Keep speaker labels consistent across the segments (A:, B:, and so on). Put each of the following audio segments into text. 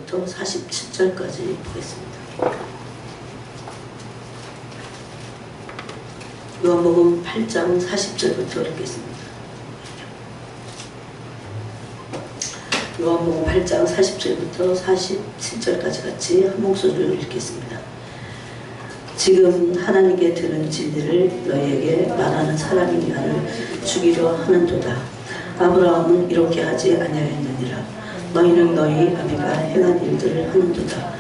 A: 44절부터 47절까지 보겠습니다. 요한복음 8장 40절부터 읽겠습니다. 요한복음 8장 40절부터 47절까지 같이 한 목소리로 읽겠습니다. 지금 하나님께 들은 진리를 너희에게 말하는 사람이 나를 죽이려 하는도다. 아브라함은 이렇게 하지 아니하였느니라. 너희는 너희 아비가 행한 일들을 하는도다.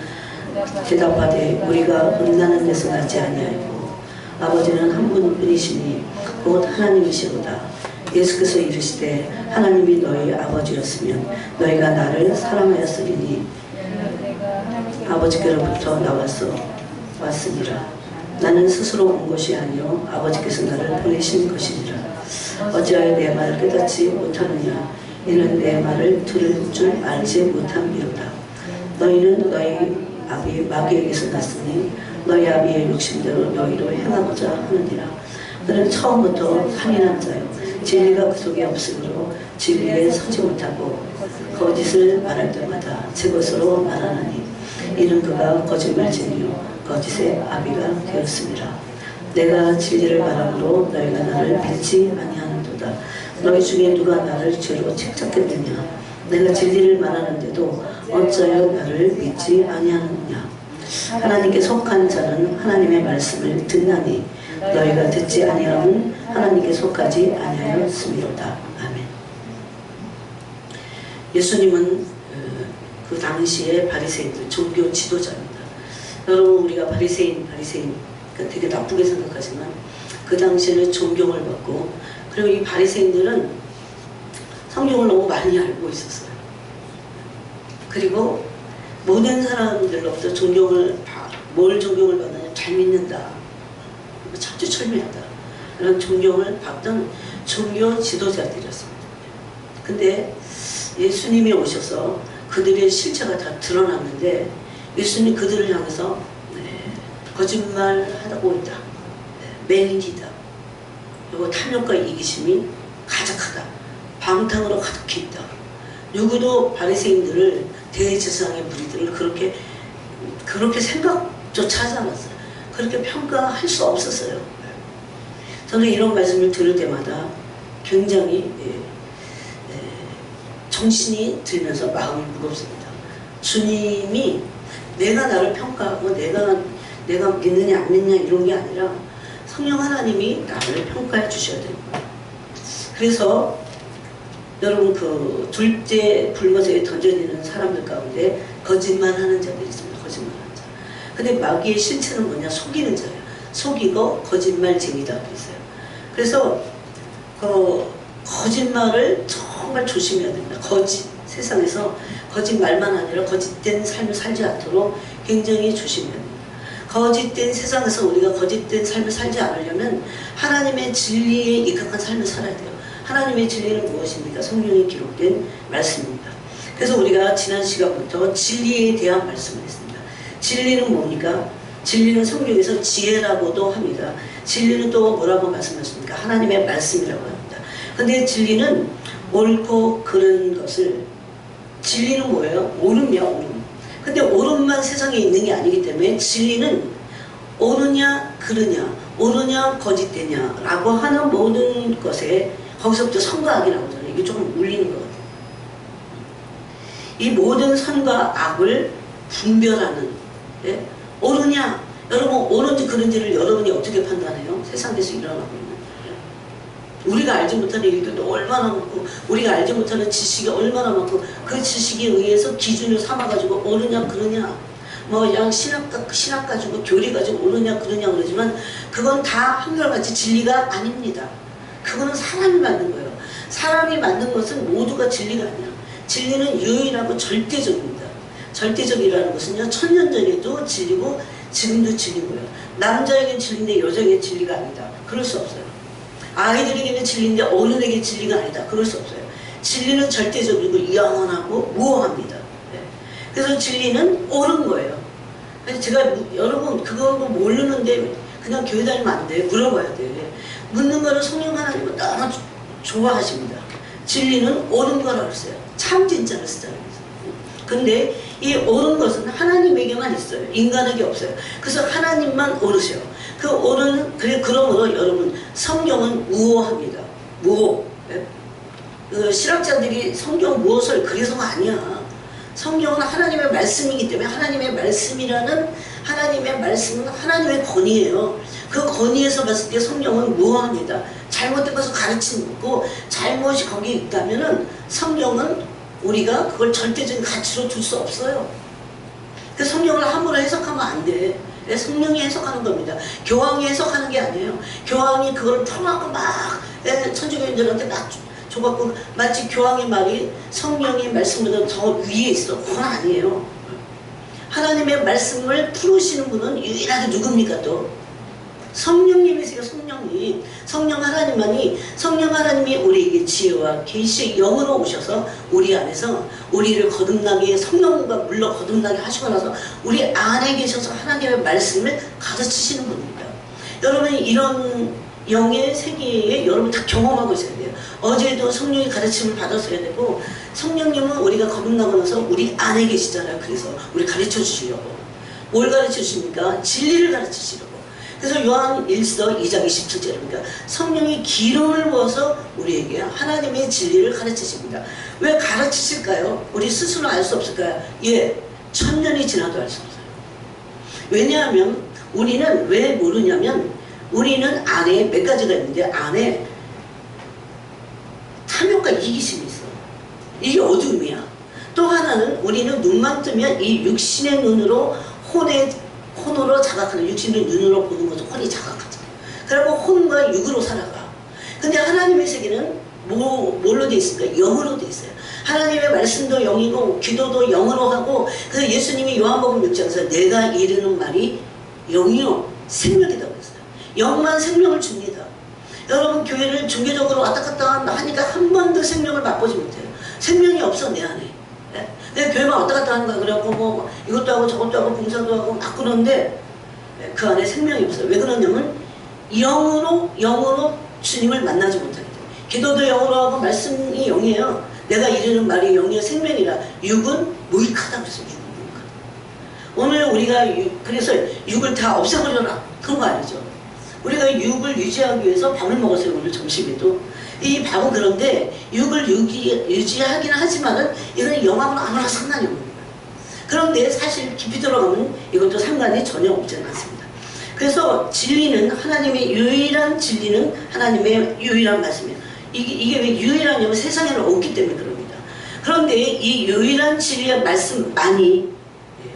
A: 대답하되 우리가 음란한 데서 나지 아니하였고 아버지는 한 분뿐이시니 곧 하나님이시로다. 예수께서 이르시되 하나님이 너희 아버지였으면 너희가 나를 사랑하였으리니 아버지께로부터 왔으니라. 나는 스스로 온 것이 아니요 아버지께서 나를 보내신 것이니라. 어찌하여 내 말을 깨닫지 못하느냐. 이는 내 말을 들을 줄 알지 못함이로다. 너희는 너희 아비 마귀에게서 났으니 너희 아비의 욕심대로 너희로 행하고자 하느니라. 그는 처음부터 산인한 자요 진리가 그 속에 없으므로 진리에 서지 못하고 거짓을 말할 때마다 제 것으로 말하나니 이는 그가 거짓말쟁이요 거짓의 아비가 되었습니다. 내가 진리를 말함으로 너희가 나를 믿지 아니하는도다. 너희 중에 누가 나를 죄로 책잡겠느냐. 내가 진리를 말하는데도 어찌하여 나를 믿지 아니하느냐. 하나님께 속한 자는 하나님의 말씀을 듣나니 너희가 듣지 아니하면 하나님께 속하지 아니하였음이로다. 아멘. 예수님은 그 당시에 바리새인들 종교 지도자입니다. 여러분 우리가 바리새인 그러니까 되게 나쁘게 생각하지만 그 당시에는 존경을 받고 그리고 이 바리새인들은 성경을 너무 많이 알고 있었어요. 그리고 모든 사람들로부터 뭘 존경을 받느냐. 잘 믿는다. 천주철미하다. 그런 존경을 받던 종교 지도자들이었습니다. 근데 예수님이 오셔서 그들의 실체가 다 드러났는데 예수님 그들을 향해서 거짓말하고 있다. 맹인이다. 그리고 탐욕과 이기심이 가득하다. 방탕으로 가득해 있다. 누구도 바리새인들을 대제사장의 무리들을 그렇게 생각조차 하지 않았어요. 그렇게 평가할 수 없었어요. 저는 이런 말씀을 들을 때마다 굉장히 정신이 들면서 마음이 무겁습니다. 주님이 내가 나를 평가하고 내가 믿느냐 안 믿느냐 이런 게 아니라 성령 하나님이 나를 평가해 주셔야 되는 거예요. 그래서 여러분 그 둘째 불못에 던져지는 사람들 가운데 거짓말하는 자들이 있습니다. 거짓말하는 자. 근데 마귀의 실체는 뭐냐? 속이는 자예요. 속이고 거짓말쟁이다 그랬어요. 그래서 그 거짓말을 정말 조심해야 됩니다. 세상에서 거짓말만 아니라 거짓된 삶을 살지 않도록 굉장히 조심해야 됩니다. 거짓된 세상에서 우리가 거짓된 삶을 살지 않으려면 하나님의 진리에 입각한 삶을 살아야 돼요. 하나님의 진리는 무엇입니까? 성경에 기록된 말씀입니다. 그래서 우리가 지난 시간부터 진리에 대한 말씀을 했습니다. 진리는 뭡니까? 진리는 성경에서 지혜라고도 합니다. 진리는 또 뭐라고 말씀하십니까? 하나님의 말씀이라고 합니다. 근데 진리는 옳고 그른 것을 진리는 뭐예요? 옳음이야, 옳음. 근데 옳음만 세상에 있는 게 아니기 때문에 진리는 옳으냐 그르냐 옳으냐 거짓되냐 라고 하는 모든 것에 거기서부터 선과 악이 나오잖아요. 이게 조금 울리는 것 같아요. 이 모든 선과 악을 분별하는 옳으냐 여러분 옳은지 그른지를 여러분이 어떻게 판단해요? 세상에서 일어나고 있는 우리가 알지 못하는 일들도 얼마나 많고 우리가 알지 못하는 지식이 얼마나 많고 그 지식에 의해서 기준을 삼아가지고 옳으냐 그러냐 뭐 그냥 신학 가지고 교리 가지고 옳으냐 그러냐 그러지만 그건 다 한결같이 진리가 아닙니다. 그거는 사람이 만든 거예요. 사람이 만든 것은 모두가 진리가 아니야. 진리는 유일하고 절대적입니다. 절대적이라는 것은요 천년전에도 진리고 지금도 진리고요. 남자에겐 진리인데 여자에겐 진리가 아니다. 그럴 수 없어요. 아이들에게는 진리인데 어른에게 진리가 아니다. 그럴 수 없어요. 진리는 절대적이고 영원하고 무한합니다. 그래서 진리는 옳은 거예요. 그래서 제가 여러분 그거 모르는데 그냥 교회 다니면 안 돼. 물어봐야 돼. 묻는 거는 성령 하나님은 너무 좋아하십니다. 진리는 옳은 거라고 했어요. 참 진짜를 쓰잖아요. 근데 이 옳은 것은 하나님에게만 있어요. 인간에게 없어요. 그래서 하나님만 옳으세요. 그 옳은, 그러므로 여러분, 성경은 우호합니다. 무호. 그 실학자들이 성경 무엇을 그래서가 아니야. 성경은 하나님의 말씀이기 때문에 하나님의 말씀이라는 하나님의 말씀은 하나님의 권위예요. 그 권위에서 봤을 때 성경은 무호합니다. 잘못된 것을 가르치고 잘못이 거기에 있다면은 성경은 우리가 그걸 절대적인 가치로 둘 수 없어요. 그 성경을 함부로 해석하면 안 돼. 성령이 해석하는 겁니다. 교황이 해석하는 게 아니에요. 교황이 그걸 풀어갖고 막 천주교인들한테 막 줘갖고 마치 교황의 말이 성령의 말씀보다 더 위에 있어. 그건 아니에요. 하나님의 말씀을 풀으시는 분은 유일하게 누굽니까 또? 성령님이세요. 성령님. 성령 하나님이 우리에게 지혜와 계시의 영으로 오셔서 우리 안에서 우리를 거듭나게 성령과 물러 거듭나게 하시고 나서 우리 안에 계셔서 하나님의 말씀을 가르치시는 분입니다. 여러분 이런 영의 세계에 여러분 다 경험하고 있어야 돼요. 어제도 성령의 가르침을 받았어야 되고 성령님은 우리가 거듭나고 나서 우리 안에 계시잖아요. 그래서 우리 가르쳐 주시려고. 뭘 가르쳐 주십니까? 진리를 가르쳐 주시려고. 그래서 요한 1서 2장 27절입니다. 성령이 기름을 부어서 우리에게 하나님의 진리를 가르치십니다. 왜 가르치실까요? 우리 스스로 알 수 없을까요? 예, 1000년이 지나도 알 수 없어요. 왜냐하면 우리는 왜 모르냐면 우리는 안에 몇 가지가 있는데 안에 탐욕과 이기심이 있어. 이게 어둠이야. 또 하나는 우리는 눈만 뜨면 이 육신의 눈으로 혼으로 자각하는 육신의 눈으로 보는 것도 혼이 자각하잖아. 그리고 혼과 육으로 살아가. 근데 하나님의 세계는 뭘로 돼 있을까? 영으로 돼 있어요. 하나님의 말씀도 영이고 기도도 영으로 하고 그래서 예수님이 요한복음 6장에서 내가 이르는 말이 영이요 생명이다 그랬어요. 영만 생명을 줍니다. 여러분 교회를 종교적으로 왔다 갔다 하니까 한 번도 생명을 맛보지 못해요. 생명이 없어 내 안에. 내 교회만 왔다 갔다 하는 거야. 그래갖고 뭐 이것도 하고 저것도 하고 봉사도 하고 막 그러는데 그 안에 생명이 없어요. 왜 그러냐면 영으로 주님을 만나지 못하기 때문에. 기도도 영으로 하고 말씀이 영이에요. 내가 이르는 말이 영이요 생명이라. 육은 무익하다 그랬어요. 육은 무익하다. 오늘 우리가 그래서 육을 다 없애버려라 그런 거 아니죠. 우리가 육을 유지하기 위해서 밥을 먹었어요. 오늘 점심에도. 이 밥은 그런데 육을 유지하긴 하지만은 이건 영하고는 아무나 상관이 없는 거예요. 그런데 사실 깊이 들어가면 이것도 상관이 전혀 없지는 않습니다. 그래서 진리는 하나님의 유일한 진리는 하나님의 유일한 말씀이에요. 이게 왜 유일하냐면 세상에는 없기 때문에 그럽니다. 그런데 이 유일한 진리의 말씀만이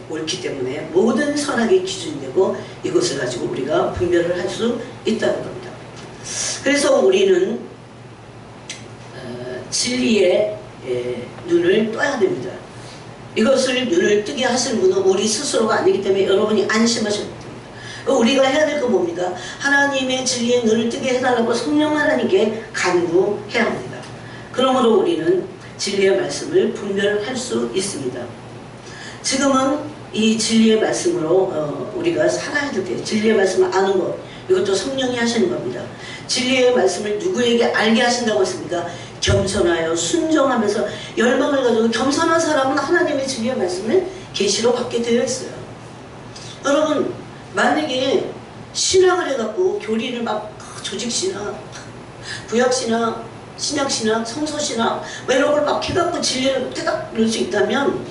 A: 옳기 때문에 모든 선악의 기준이 되고 이것을 가지고 우리가 분별을 할 수 있다는 겁니다. 그래서 우리는 진리의 눈을 떠야 됩니다. 이것을 눈을 뜨게 하시는 분은 우리 스스로가 아니기 때문에 여러분이 안심하셔야 됩니다. 우리가 해야 될 건 뭡니까? 하나님의 진리의 눈을 뜨게 해달라고 성령 하나님께 간구해야 합니다. 그러므로 우리는 진리의 말씀을 분별할 수 있습니다. 지금은 이 진리의 말씀으로 우리가 살아야 될 때 진리의 말씀을 아는 것 이것도 성령이 하시는 겁니다. 진리의 말씀을 누구에게 알게 하신다고 했습니까? 겸손하여 순종하면서 열망을 가지고 겸손한 사람은 하나님의 진리의 말씀을 계시로 받게 되어 있어요. 여러분 만약에 신학을 해갖고 교리를 막 조직신학, 구약신학, 신약신학, 성서신학 이런 걸 막 해갖고 진리를 깨닫을 수 있다면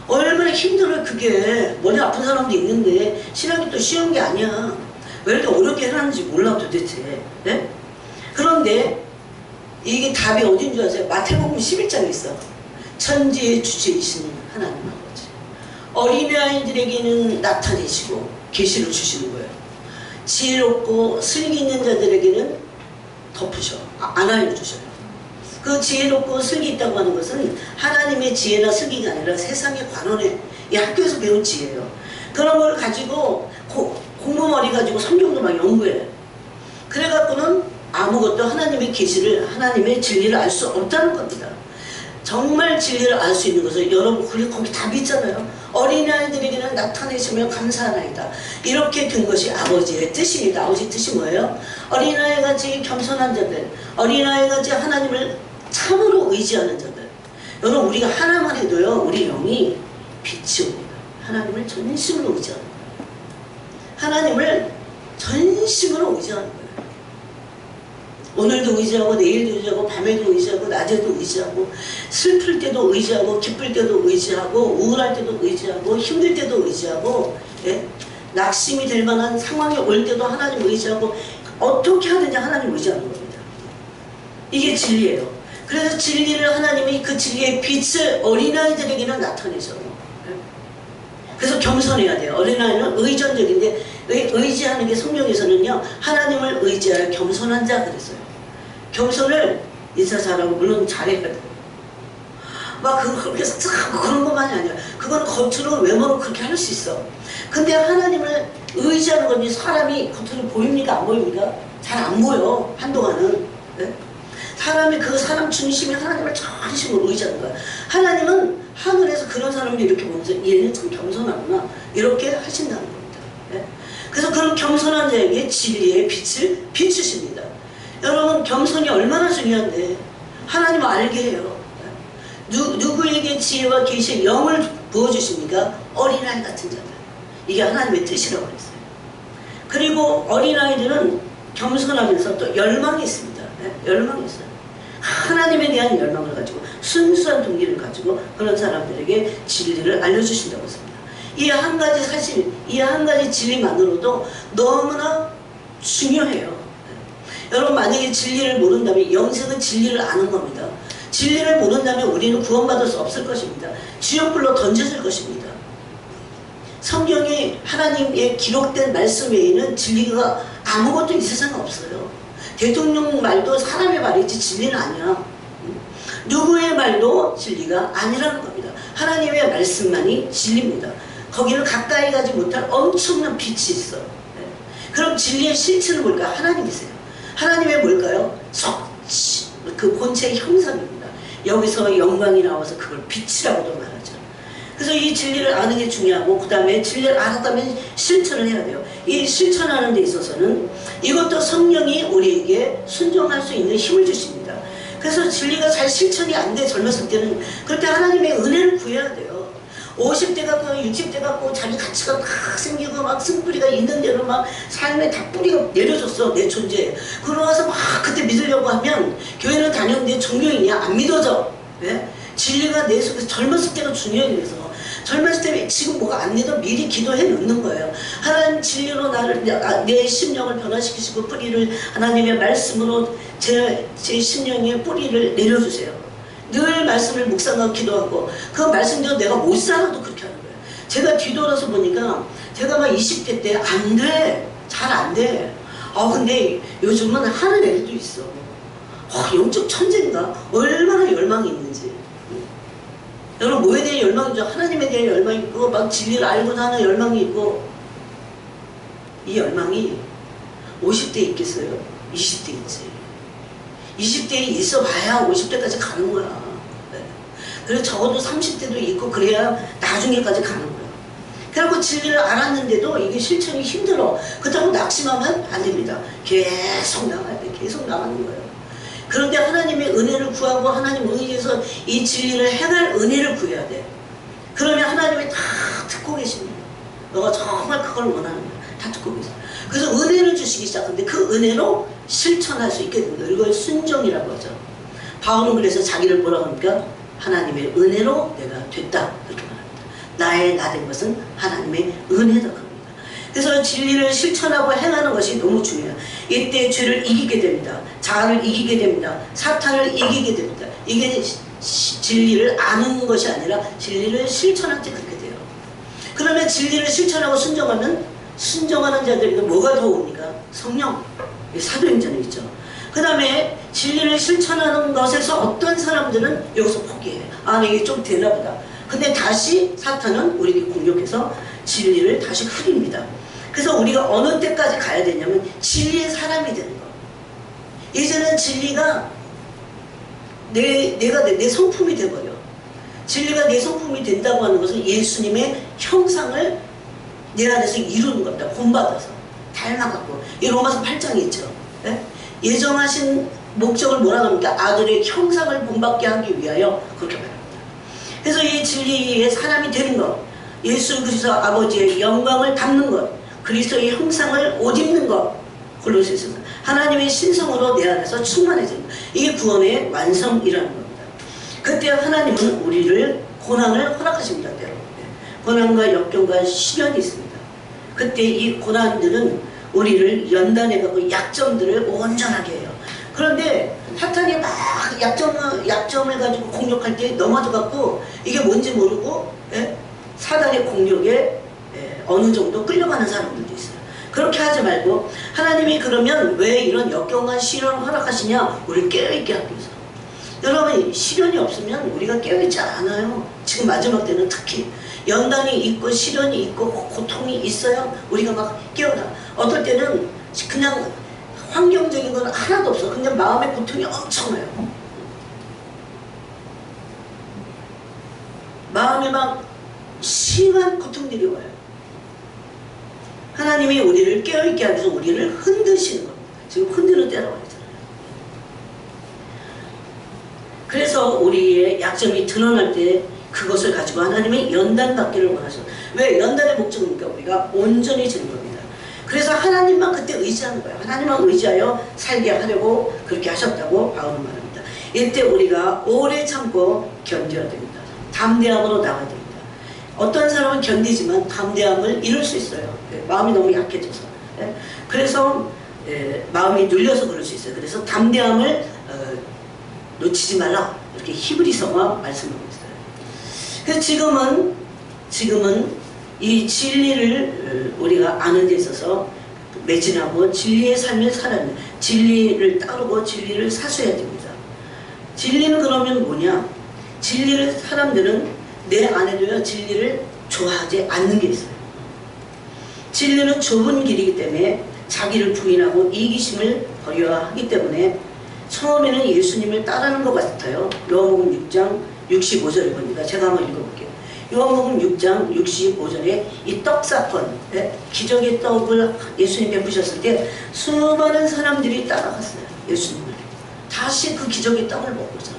A: 얼마나 힘들어요. 그게 머리 아픈 사람도 있는데 신학이 또 쉬운 게 아니야. 왜 이렇게 어렵게 해놨는지 몰라 도대체. 네? 그런데 이게 답이 어딘 줄 아세요? 마태복음 11장에 있어. 천지의 주제이신 하나님 아버지. 어린아이들에게는 나타내시고 계시를 주시는 거예요. 지혜롭고 슬기 있는 자들에게는 덮으셔. 안 알려주셔요. 그 지혜롭고 슬기 있다고 하는 것은 하나님의 지혜나 슬기가 아니라 세상의 관원의 이 학교에서 배운 지혜예요. 그런 걸 가지고 공부머리 가지고 성경도 막 연구해. 그래갖고는 아무것도 하나님의 계시를 하나님의 진리를 알 수 없다는 겁니다. 정말 진리를 알 수 있는 것은 여러분 거기 답이 있잖아요. 어린아이들에게는 나타내시며 감사하나이다. 이렇게 된 것이 아버지의 뜻입니다. 아버지의 뜻이 뭐예요? 어린아이같이 겸손한 자들, 어린아이같이 하나님을 참으로 의지하는 자들. 여러분 우리가 하나만 해도요 우리 영이 빛이 옵니다. 하나님을 전심으로 의지하는 거예요. 하나님을 전심으로 의지하는 거예요. 오늘도 의지하고 내일도 의지하고 밤에도 의지하고 낮에도 의지하고 슬플 때도 의지하고 기쁠 때도 의지하고 우울할 때도 의지하고 힘들 때도 의지하고 예? 낙심이 될 만한 상황이 올 때도 하나님 의지하고 어떻게 하든지 하나님 의지하는 겁니다. 이게 진리예요. 그래서 진리를 하나님이 그 진리의 빛을 어린아이들에게는 나타내죠. 그래서 겸손해야 돼요. 어린아이는 의존적인데 의지하는 게 성경에서는요 하나님을 의지하여 겸손한 자 그랬어요. 겸손을 인사 잘하고 물론 잘해야 돼요. 막 그렇게 그런 것만이 아니야. 그건 겉으로 외모로 그렇게 할 수 있어. 근데 하나님을 의지하는 건 사람이 겉으로 보입니까 안 보입니까? 잘 안 보여 한동안은. 네? 사람이 그 사람 중심이 하나님을 전심으로 의지하는 거야. 하나님은 하늘에서 그런 사람들이 이렇게 보면서 얘는 참 겸손하구나 이렇게 하신다는 겁니다. 네? 그래서 그런 겸손한 자에게 진리의 빛을 비추십니다. 여러분 겸손이 얼마나 중요한데 하나님을 알게 해요. 누구에게 지혜와 계시의 영을 부어주십니까? 어린아이 같은 자들. 이게 하나님의 뜻이라고 그랬어요. 그리고 어린아이들은 겸손하면서 또 열망이 있습니다. 네? 열망이 있어요. 하나님에 대한 열망을 가지고 순수한 동기를 가지고 그런 사람들에게 진리를 알려주신다고 했습니다. 이 한 가지 사실, 이 한 가지 진리만으로도 너무나 중요해요. 여러분 만약에 진리를 모른다면 영생은 진리를 아는 겁니다. 진리를 모른다면 우리는 구원받을 수 없을 것입니다. 지옥불로 던져질 것입니다. 성경이 하나님의 기록된 말씀 외에는 진리가 아무것도 이 세상에 없어요. 대통령 말도 사람의 말이지 진리는 아니야. 누구의 말도 진리가 아니라는 겁니다. 하나님의 말씀만이 진리입니다. 거기는 가까이 가지 못할 엄청난 빛이 있어. 네. 그럼 진리의 실체는 뭘까요? 하나님이세요. 하나님의 뭘까요? 성치, 그 본체의 형상입니다. 여기서 영광이 나와서 그걸 빛이라고도 말하죠. 그래서 이 진리를 아는 게 중요하고 그 다음에 진리를 알았다면 실천을 해야 돼요. 이 실천하는 데 있어서는 이것도 성령이 우리에게 순종할 수 있는 힘을 주십니다. 그래서 진리가 잘 실천이 안 돼 젊었을 때는 그럴 때 하나님의 은혜를 구해야 돼요. 50대 갖고 60대 갖고 자기 가치가 막 생기고 막 승뿌리가 있는 대로 막 삶에 다 뿌리가 내려졌어 내 존재에. 그러고 나서 막 그때 믿으려고 하면 교회를 다녔는데 종교인이야 안 믿어져. 왜? 진리가 내 속에서 젊었을 때가 중요해. 그래서 젊었을 때 지금 뭐가 안 돼도 미리 기도해 놓는 거예요. 하나님 진리로 나를 내 심령을 변화시키시고 뿌리를 하나님의 말씀으로 제 심령의 뿌리를 내려주세요. 늘 말씀을 묵상하고 기도하고 그 말씀대로 내가 못 살아도 그렇게 하는 거예요. 제가 뒤돌아서 보니까 제가 막 20대 때 안 돼. 잘 안 돼. 근데 요즘은 하는 애들도 있어. 영적 천재인가? 얼마나 열망이 있는지. 여러분 뭐에 대한 열망이죠? 하나님에 대한 열망이 있고 막 진리를 알고자 하는 열망이 있고 이 열망이 50대에 있겠어요? 20대에 있지. 20대에 있어 봐야 50대까지 가는 거야. 네. 그래서 적어도 30대도 있고 그래야 나중에까지 가는 거야. 그래갖고 진리를 알았는데도 이게 실천이 힘들어. 그렇다고 낙심하면 안 됩니다. 계속 나가야 돼. 계속 나가는 거예요. 그런데 하나님의 은혜를 구하고 하나님 의지해서 이 진리를 행할 은혜를 구해야 돼. 그러면 하나님이 다 듣고 계십니다. 너가 정말 그걸 원하는 거야. 다 듣고 계세요. 그래서 은혜를 주시기 시작하는데 그 은혜로 실천할 수 있게 됩니다. 이걸 순종이라고 하죠. 바울은 그래서 자기를 뭐라고 합니까? 하나님의 은혜로 내가 됐다. 그렇게 말합니다. 나의 나 된 것은 하나님의 은혜다. 그래서 진리를 실천하고 행하는 것이 너무 중요해요. 이때 죄를 이기게 됩니다. 자아를 이기게 됩니다. 사탄을 이기게 됩니다. 이게 진리를 아는 것이 아니라 진리를 실천할 때 그렇게 돼요. 그러면 진리를 실천하고 순종하는 자들에게 뭐가 더 옵니까? 성령. 사도행전에 있죠. 그 다음에 진리를 실천하는 것에서 어떤 사람들은 여기서 포기해요. 이게 좀 되나 보다. 근데 다시 사탄은 우리에게 공격해서 진리를 다시 흐립니다. 그래서 우리가 어느 때까지 가야 되냐면 진리의 사람이 되는 거. 이제는 진리가 내 성품이 돼버려. 진리가 내 성품이 된다고 하는 것은 예수님의 형상을 내 안에서 이루는 겁니다. 본받아서 닮아갖고. 이 로마서 8장에 있죠. 네? 예정하신 목적을 뭐라고 합니까? 아들의 형상을 본받게 하기 위하여 그렇게 말합니다. 그래서 이 진리의 사람이 되는 것, 예수 그리스도 아버지의 영광을 담는 것, 그리스도의 형상을 옷 입는 것, 골로새서 하나님의 신성으로 내 안에서 충만해지는 것. 이게 구원의 완성이라는 겁니다. 그때 하나님은 우리를 고난을 허락하십니다. 고난과 역경과 시련이 있습니다. 그때 이 고난들은 우리를 연단해가고 약점들을 온전하게 해요. 그런데 사탄이 막 약점을 가지고 공격할 때 넘어져갖고 이게 뭔지 모르고 사단의 공격에 어느 정도 끌려가는 사람들도 있어요. 그렇게 하지 말고 하나님이 그러면 왜 이런 역경과 시련을 허락하시냐? 우리를 깨어있게 하기 위해서. 여러분 시련이 없으면 우리가 깨어있지 않아요. 지금 마지막 때는 특히 연단이 있고 시련이 있고 고통이 있어야 우리가 막 깨어나. 어떨 때는 그냥 환경적인 건 하나도 없어. 그냥 마음의 고통이 엄청나요. 마음에 막 심한 고통들이 와요. 하나님이 우리를 깨어있게 하기 위해서 우리를 흔드시는 겁니다. 지금 흔드는 때라고 했잖아요. 그래서 우리의 약점이 드러날 때 그것을 가지고 하나님의 연단받기를 원하셔. 왜? 연단의 목적입니까? 우리가 온전해지는 겁니다. 그래서 하나님만 그때 의지하는 거예요. 하나님만 의지하여 살게 하려고 그렇게 하셨다고 바울은 말합니다. 이때 우리가 오래 참고 견뎌야 됩니다. 담대함으로 나가야 됩니다. 어떤 사람은 견디지만 담대함을 잃을 수 있어요. 마음이 너무 약해져서. 그래서 마음이 눌려서 그럴 수 있어요. 그래서 담대함을 놓치지 말라. 이렇게 히브리서가 말씀하고 있어요. 그래서 지금은 이 진리를 우리가 아는 데 있어서 매진하고 진리의 삶을 살아야 돼요. 진리를 따르고 진리를 사수해야 됩니다. 진리는 그러면 뭐냐? 진리를 사람들은 내 안에도요 진리를 좋아하지 않는 게 있어요. 진리는 좁은 길이기 때문에 자기를 부인하고 이기심을 버려야 하기 때문에 처음에는 예수님을 따르는 것 같아요. 요한복음 6장 65절에 보니까 제가 한번 읽어볼게요. 요한복음 6장 65절에 이 떡 사건, 기적의 떡을 예수님 베푸셨을 때 수많은 사람들이 따라갔어요. 예수님을. 다시 그 기적의 떡을 먹고자.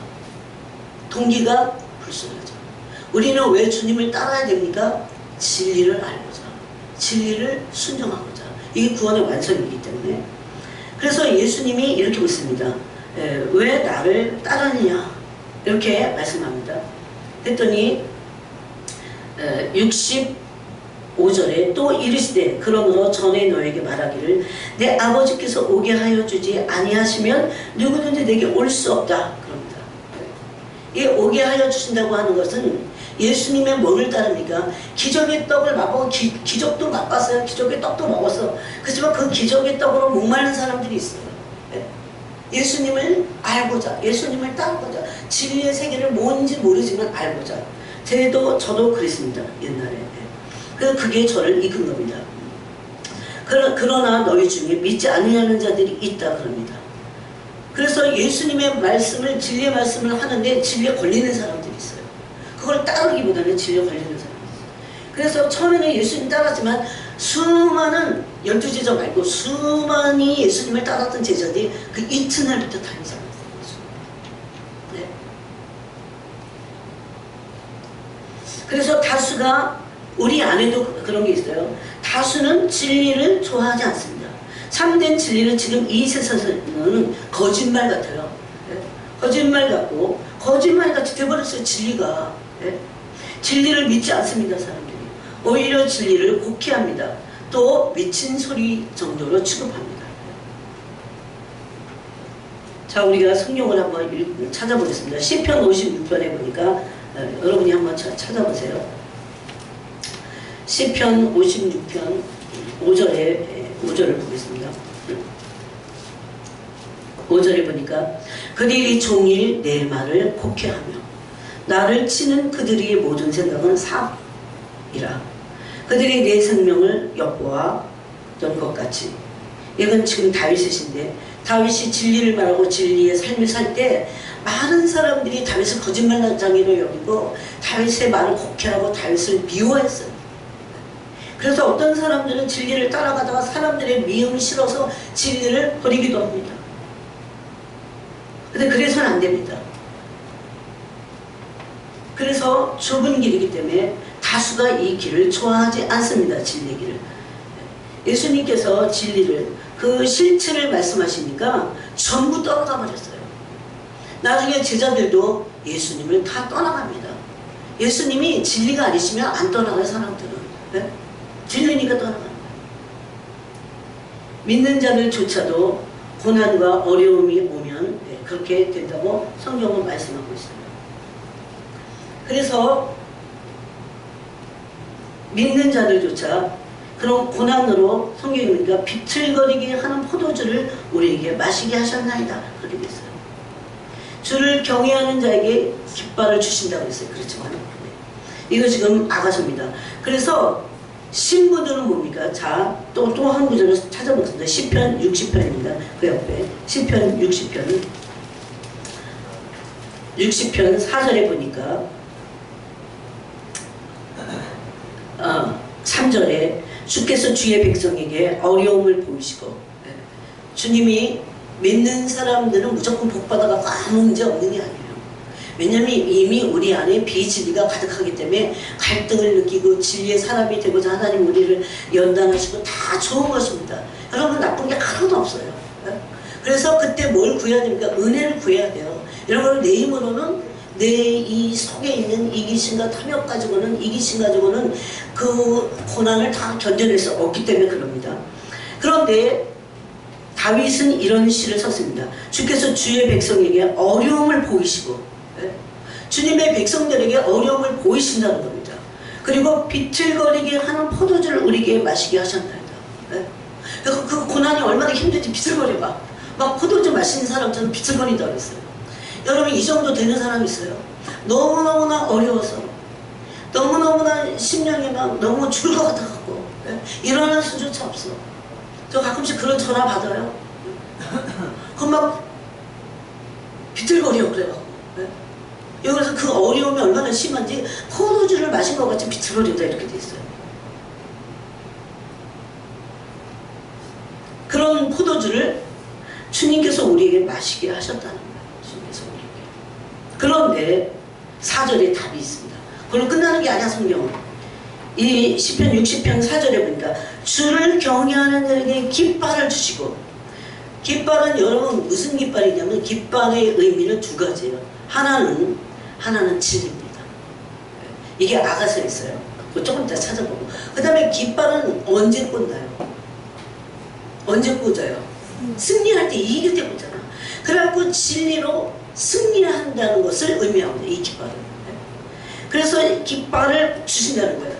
A: 동기가 불순하죠. 우리는 왜 주님을 따라야 됩니까? 진리를 알고자. 진리를 순종하고자. 이게 구원의 완성이기 때문에. 그래서 예수님이 이렇게 묻습니다. 왜 나를 따르느냐? 이렇게 말씀합니다. 했더니 65절에 또 이르시되 그러므로 전에 너에게 말하기를 내 아버지께서 오게 하여 주지 아니하시면 누구든지 내게 올 수 없다. 그럽니다. 이 오게 하여 주신다고 하는 것은 예수님의 뭐를 따릅니까? 기적의 떡을 맛보고 기적도 맛봤어요. 기적의 떡도 먹었어. 그렇지만 그 기적의 떡으로 목마른 사람들이 있어요. 예수님을 알고자, 예수님을 따르고자, 진리의 세계를 뭔지 모르지만 알고자. 저도 그랬습니다. 옛날에. 그래서 그게 저를 이끈 겁니다. 그러나 너희 중에 믿지 않느냐는 자들이 있다 그럽니다. 그래서 예수님의 말씀을, 진리의 말씀을 하는데 진리에 걸리는 사람들이 있어요. 그걸 따르기보다는 진리에 걸리는 사람들이 있어요. 그래서 처음에는 예수님 따랐지만 수많은 12제자 말고 수많이 예수님을 따랐던 제자들이 그 이튿날부터 다니지 않았어요. 네. 그래서 다수가 우리 안에도 그런 게 있어요. 다수는 진리를 좋아하지 않습니다. 참된 진리는 지금 이 세상에서는 거짓말 같아요. 네? 거짓말 같고 거짓말같이 돼버렸어요. 진리가. 네? 진리를 믿지 않습니다. 사람들이. 오히려 진리를 곡해합니다. 또 미친 소리 정도로 취급합니다. 자, 우리가 성경을 한번 찾아보겠습니다. 시편 56편에 보니까 여러분이 한번 찾아보세요. 시편 56편 5절을 보겠습니다. 5절에 보니까 그들이 종일 내 말을 곡해하며 나를 치는 그들의 모든 생각은 사이라. 그들이 내 생명을 엿보았던 것 같이. 이건 지금 다윗이신데 다윗이 진리를 말하고 진리의 삶을 살 때 많은 사람들이 다윗을 거짓말장이로 여기고 다윗의 말을 곡해하고 다윗을 미워했어요. 그래서 어떤 사람들은 진리를 따라가다가 사람들의 미움이 싫어서 진리를 버리기도 합니다. 근데 그래서는 안 됩니다. 그래서 좁은 길이기 때문에 다수가 이 길을 좋아하지 않습니다. 진리 길을. 예수님께서 진리를 그 실체를 말씀하시니까 전부 떠나가 버렸어요. 나중에 제자들도 예수님을 다 떠나갑니다. 예수님이 진리가 아니시면 안 떠나가요. 사람들은. 네? 진리니까 떠나갑니다. 믿는 자들조차도 고난과 어려움이 오면 그렇게 된다고 성경은 말씀하고 있습니다. 그래서 믿는 자들조차 그런 고난으로 성경이 보니까 비틀거리게 하는 포도주를 우리에게 마시게 하셨나이다. 그렇게 됐어요. 주를 경외하는 자에게 깃발을 주신다고 했어요. 그렇지만 이거 지금 아가서입니다. 그래서 신부들은 뭡니까? 자, 또 한 구절을 찾아보겠습니다. 시편 60편입니다. 그 옆에 시편 60편 4절에 보니까 3절에 주께서 주의 백성에게 어려움을 보이시고, 주님이 믿는 사람들은 무조건 복받아가 아무 문제 없는 게 아니에요. 왜냐하면 이미 우리 안에 비진리가 가득하기 때문에 갈등을 느끼고 진리의 사람이 되고자 하나님 우리를 연단하시고 다 좋은 것입니다. 여러분 나쁜 게 하나도 없어요. 그래서 그때 뭘 구해야 됩니까? 은혜를 구해야 돼요. 여러분 내 힘으로는 내 이 속에 있는 이기심과 탐욕 가지고는 이기심 가지고는 그 고난을 다 견뎌낼 수 없기 때문에 그럽니다. 그런데 다윗은 이런 시를 썼습니다. 주께서 주의 백성에게 어려움을 보이시고, 주님의 백성들에게 어려움을 보이신다는 겁니다. 그리고 비틀거리게 하는 포도주를 우리에게 마시게 하셨나이다. 그 고난이 얼마나 힘든지 비틀거려 막 포도주 마시는 사람처럼 비틀거린다고 그랬어요. 여러분 이 정도 되는 사람이 있어요. 너무너무나 어려워서 너무너무나 심령이 막 너무 죽을 것 같아갖고 일어나는 수조차 없어. 저 가끔씩 그런 전화 받아요. 그럼 막 비틀거려 그래갖고. 여기서 그 어려움이 얼마나 심한지 포도주를 마신 것 같이 비틀거린다 이렇게 돼 있어요. 그런 포도주를 주님께서 우리에게 마시게 하셨다는 거예요. 주님께서 우리에게. 그런데 4절에 답이 있습니다. 그걸로 끝나는 게 아니야 성경은. 이 시편 60편 4절에 보니까 주를 경외하는 자에게 깃발을 주시고, 깃발은 여러분 무슨 깃발이냐면 깃발의 의미는 두 가지예요. 하나는 진리입니다. 이게 아가서에 있어요. 조금 이따 찾아보고. 그 다음에 깃발은 언제 꽂나요? 언제 꽂아요? 승리할 때 이길 때 꽂잖아. 그래갖고 진리로 승리한다는 것을 의미합니다. 이 깃발은. 그래서 깃발을 주신다는 거예요.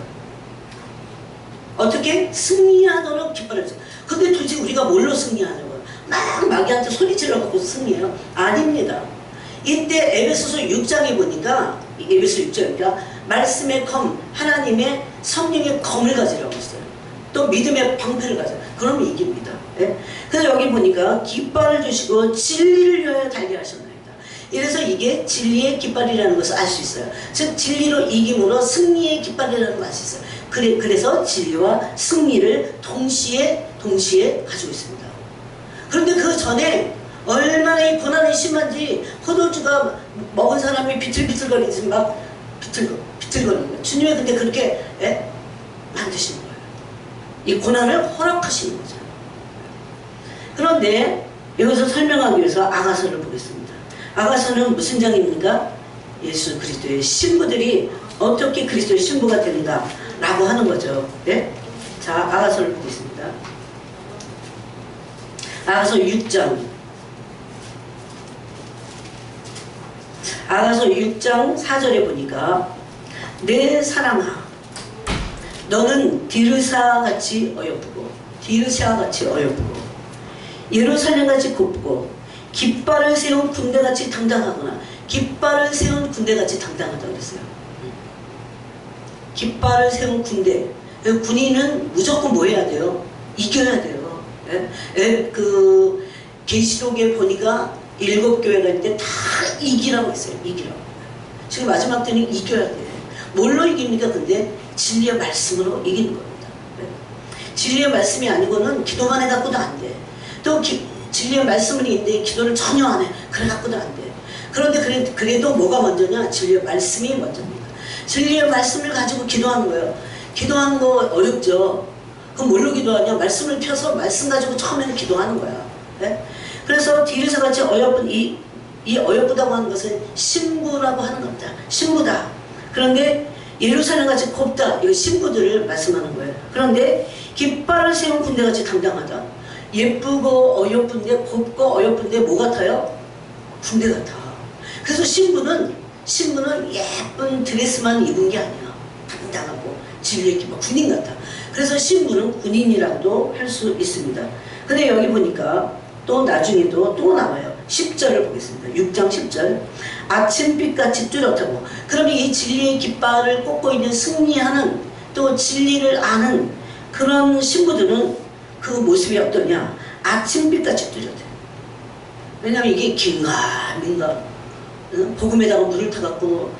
A: 어떻게? 승리하도록 깃발을 주세요. 근데 도대체 우리가 뭘로 승리하냐고요? 막 마귀한테 소리질러 갖고 승리해요? 아닙니다. 이때 에베소서 6장에 보니까 에베소 6장이니까 말씀의 검, 하나님의 성령의 검을 가지라고 했어요. 또 믿음의 방패를 가져. 그러면 이깁니다. 예? 그래서 여기 보니까 깃발을 주시고 진리를 위하여 달게 하셨나이다. 이래서 이게 진리의 깃발이라는 것을 알 수 있어요. 즉 진리로 이김으로 승리의 깃발이라는 걸 알 수 있어요. 그래서 진리와 승리를 동시에 가지고 있습니다. 그런데 그 전에 얼마나 이 고난이 심한지 포도주가 먹은 사람이 비틀비틀거리지 막 비틀거리는 거예요. 주님이 근데 그렇게 만드시는 거예요. 이 고난을 허락하시는 거죠. 그런데 여기서 설명하기 위해서 아가서를 보겠습니다. 아가서는 무슨 장입니까? 예수 그리스도의 신부들이 어떻게 그리스도의 신부가 되는가 라고 하는 거죠. 네? 자, 아가서를 보겠습니다. 아가서 6장. 아가서 6장 4절에 보니까 내 사랑아 너는 디르사같이 어여쁘고 예루살렘같이 곱고 깃발을 세운 군대같이 당당하구나. 깃발을 세운 군대같이 당당하다고 그랬어요. 깃발을 세운 군대. 군인은 무조건 뭐 해야 돼요? 이겨야 돼요. 그 계시록에 보니까 7교회가 있는데 다 이기라고 했어요. 이기라고. 지금 마지막 때는 이겨야 돼. 뭘로 이깁니까? 근데 진리의 말씀으로 이기는 겁니다. 진리의 말씀이 아니고는 기도만 해갖고도 안 돼. 또 진리의 말씀은 있는데 기도를 전혀 안 해. 그래 갖고도 안 돼. 그런데 그래도 뭐가 먼저냐? 진리의 말씀이 먼저입니다. 진리의 말씀을 가지고 기도하는 거예요. 기도하는 거 어렵죠. 그럼 뭘로 기도하냐? 말씀을 펴서 말씀 가지고 처음에는 기도하는 거야. 네? 그래서 뒤에서 같이 어여쁜 이 어여쁘다고 하는 것은 신부라고 하는 겁니다. 신부다. 그런데 예루살렘 같이 곱다. 이 신부들을 말씀하는 거예요. 그런데 깃발을 세운 군대같이 당당하다. 예쁘고 어여쁜데 곱고 어여쁜데 뭐 같아요? 군대 같아. 그래서 신부는 예쁜 드레스만 입은 게 아니야. 당당하고 진리의 깃발 군인 같아. 그래서 신부는 군인이라고도 할 수 있습니다. 근데 여기 보니까 또 나중에도 또 나와요. 10절을 보겠습니다. 6장 10절. 아침빛같이 뚜렷하고. 그러면 이 진리의 깃발을 꽂고 있는 승리하는 또 진리를 아는 그런 신부들은 그 모습이 어떠냐? 아침빛같이 뚜렷해. 왜냐하면 이게 긴가민가 복음에다가 물을 타갖고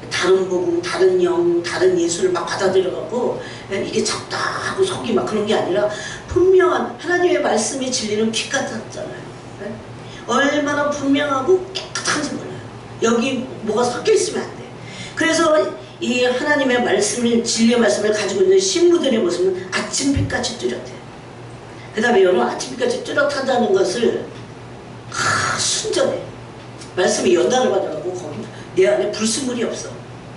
A: 다른 복음, 다른 영, 다른 예수를 막 받아들여갖고 이게 작다고 속이 막 그런 게 아니라 분명한 하나님의 말씀의 진리는 빛 같았잖아요. 얼마나 분명하고 깨끗한지 몰라요. 여기 뭐가 섞여 있으면 안 돼. 그래서 이 하나님의 말씀을, 진리의 말씀을 가지고 있는 신부들의 모습은 아침빛같이 뚜렷해. 그 다음에 여러분, 아침빛같이 뚜렷하다는 것을 순전해. 말씀이 연단을 받아가고 거기 내 안에 불순물이 없어.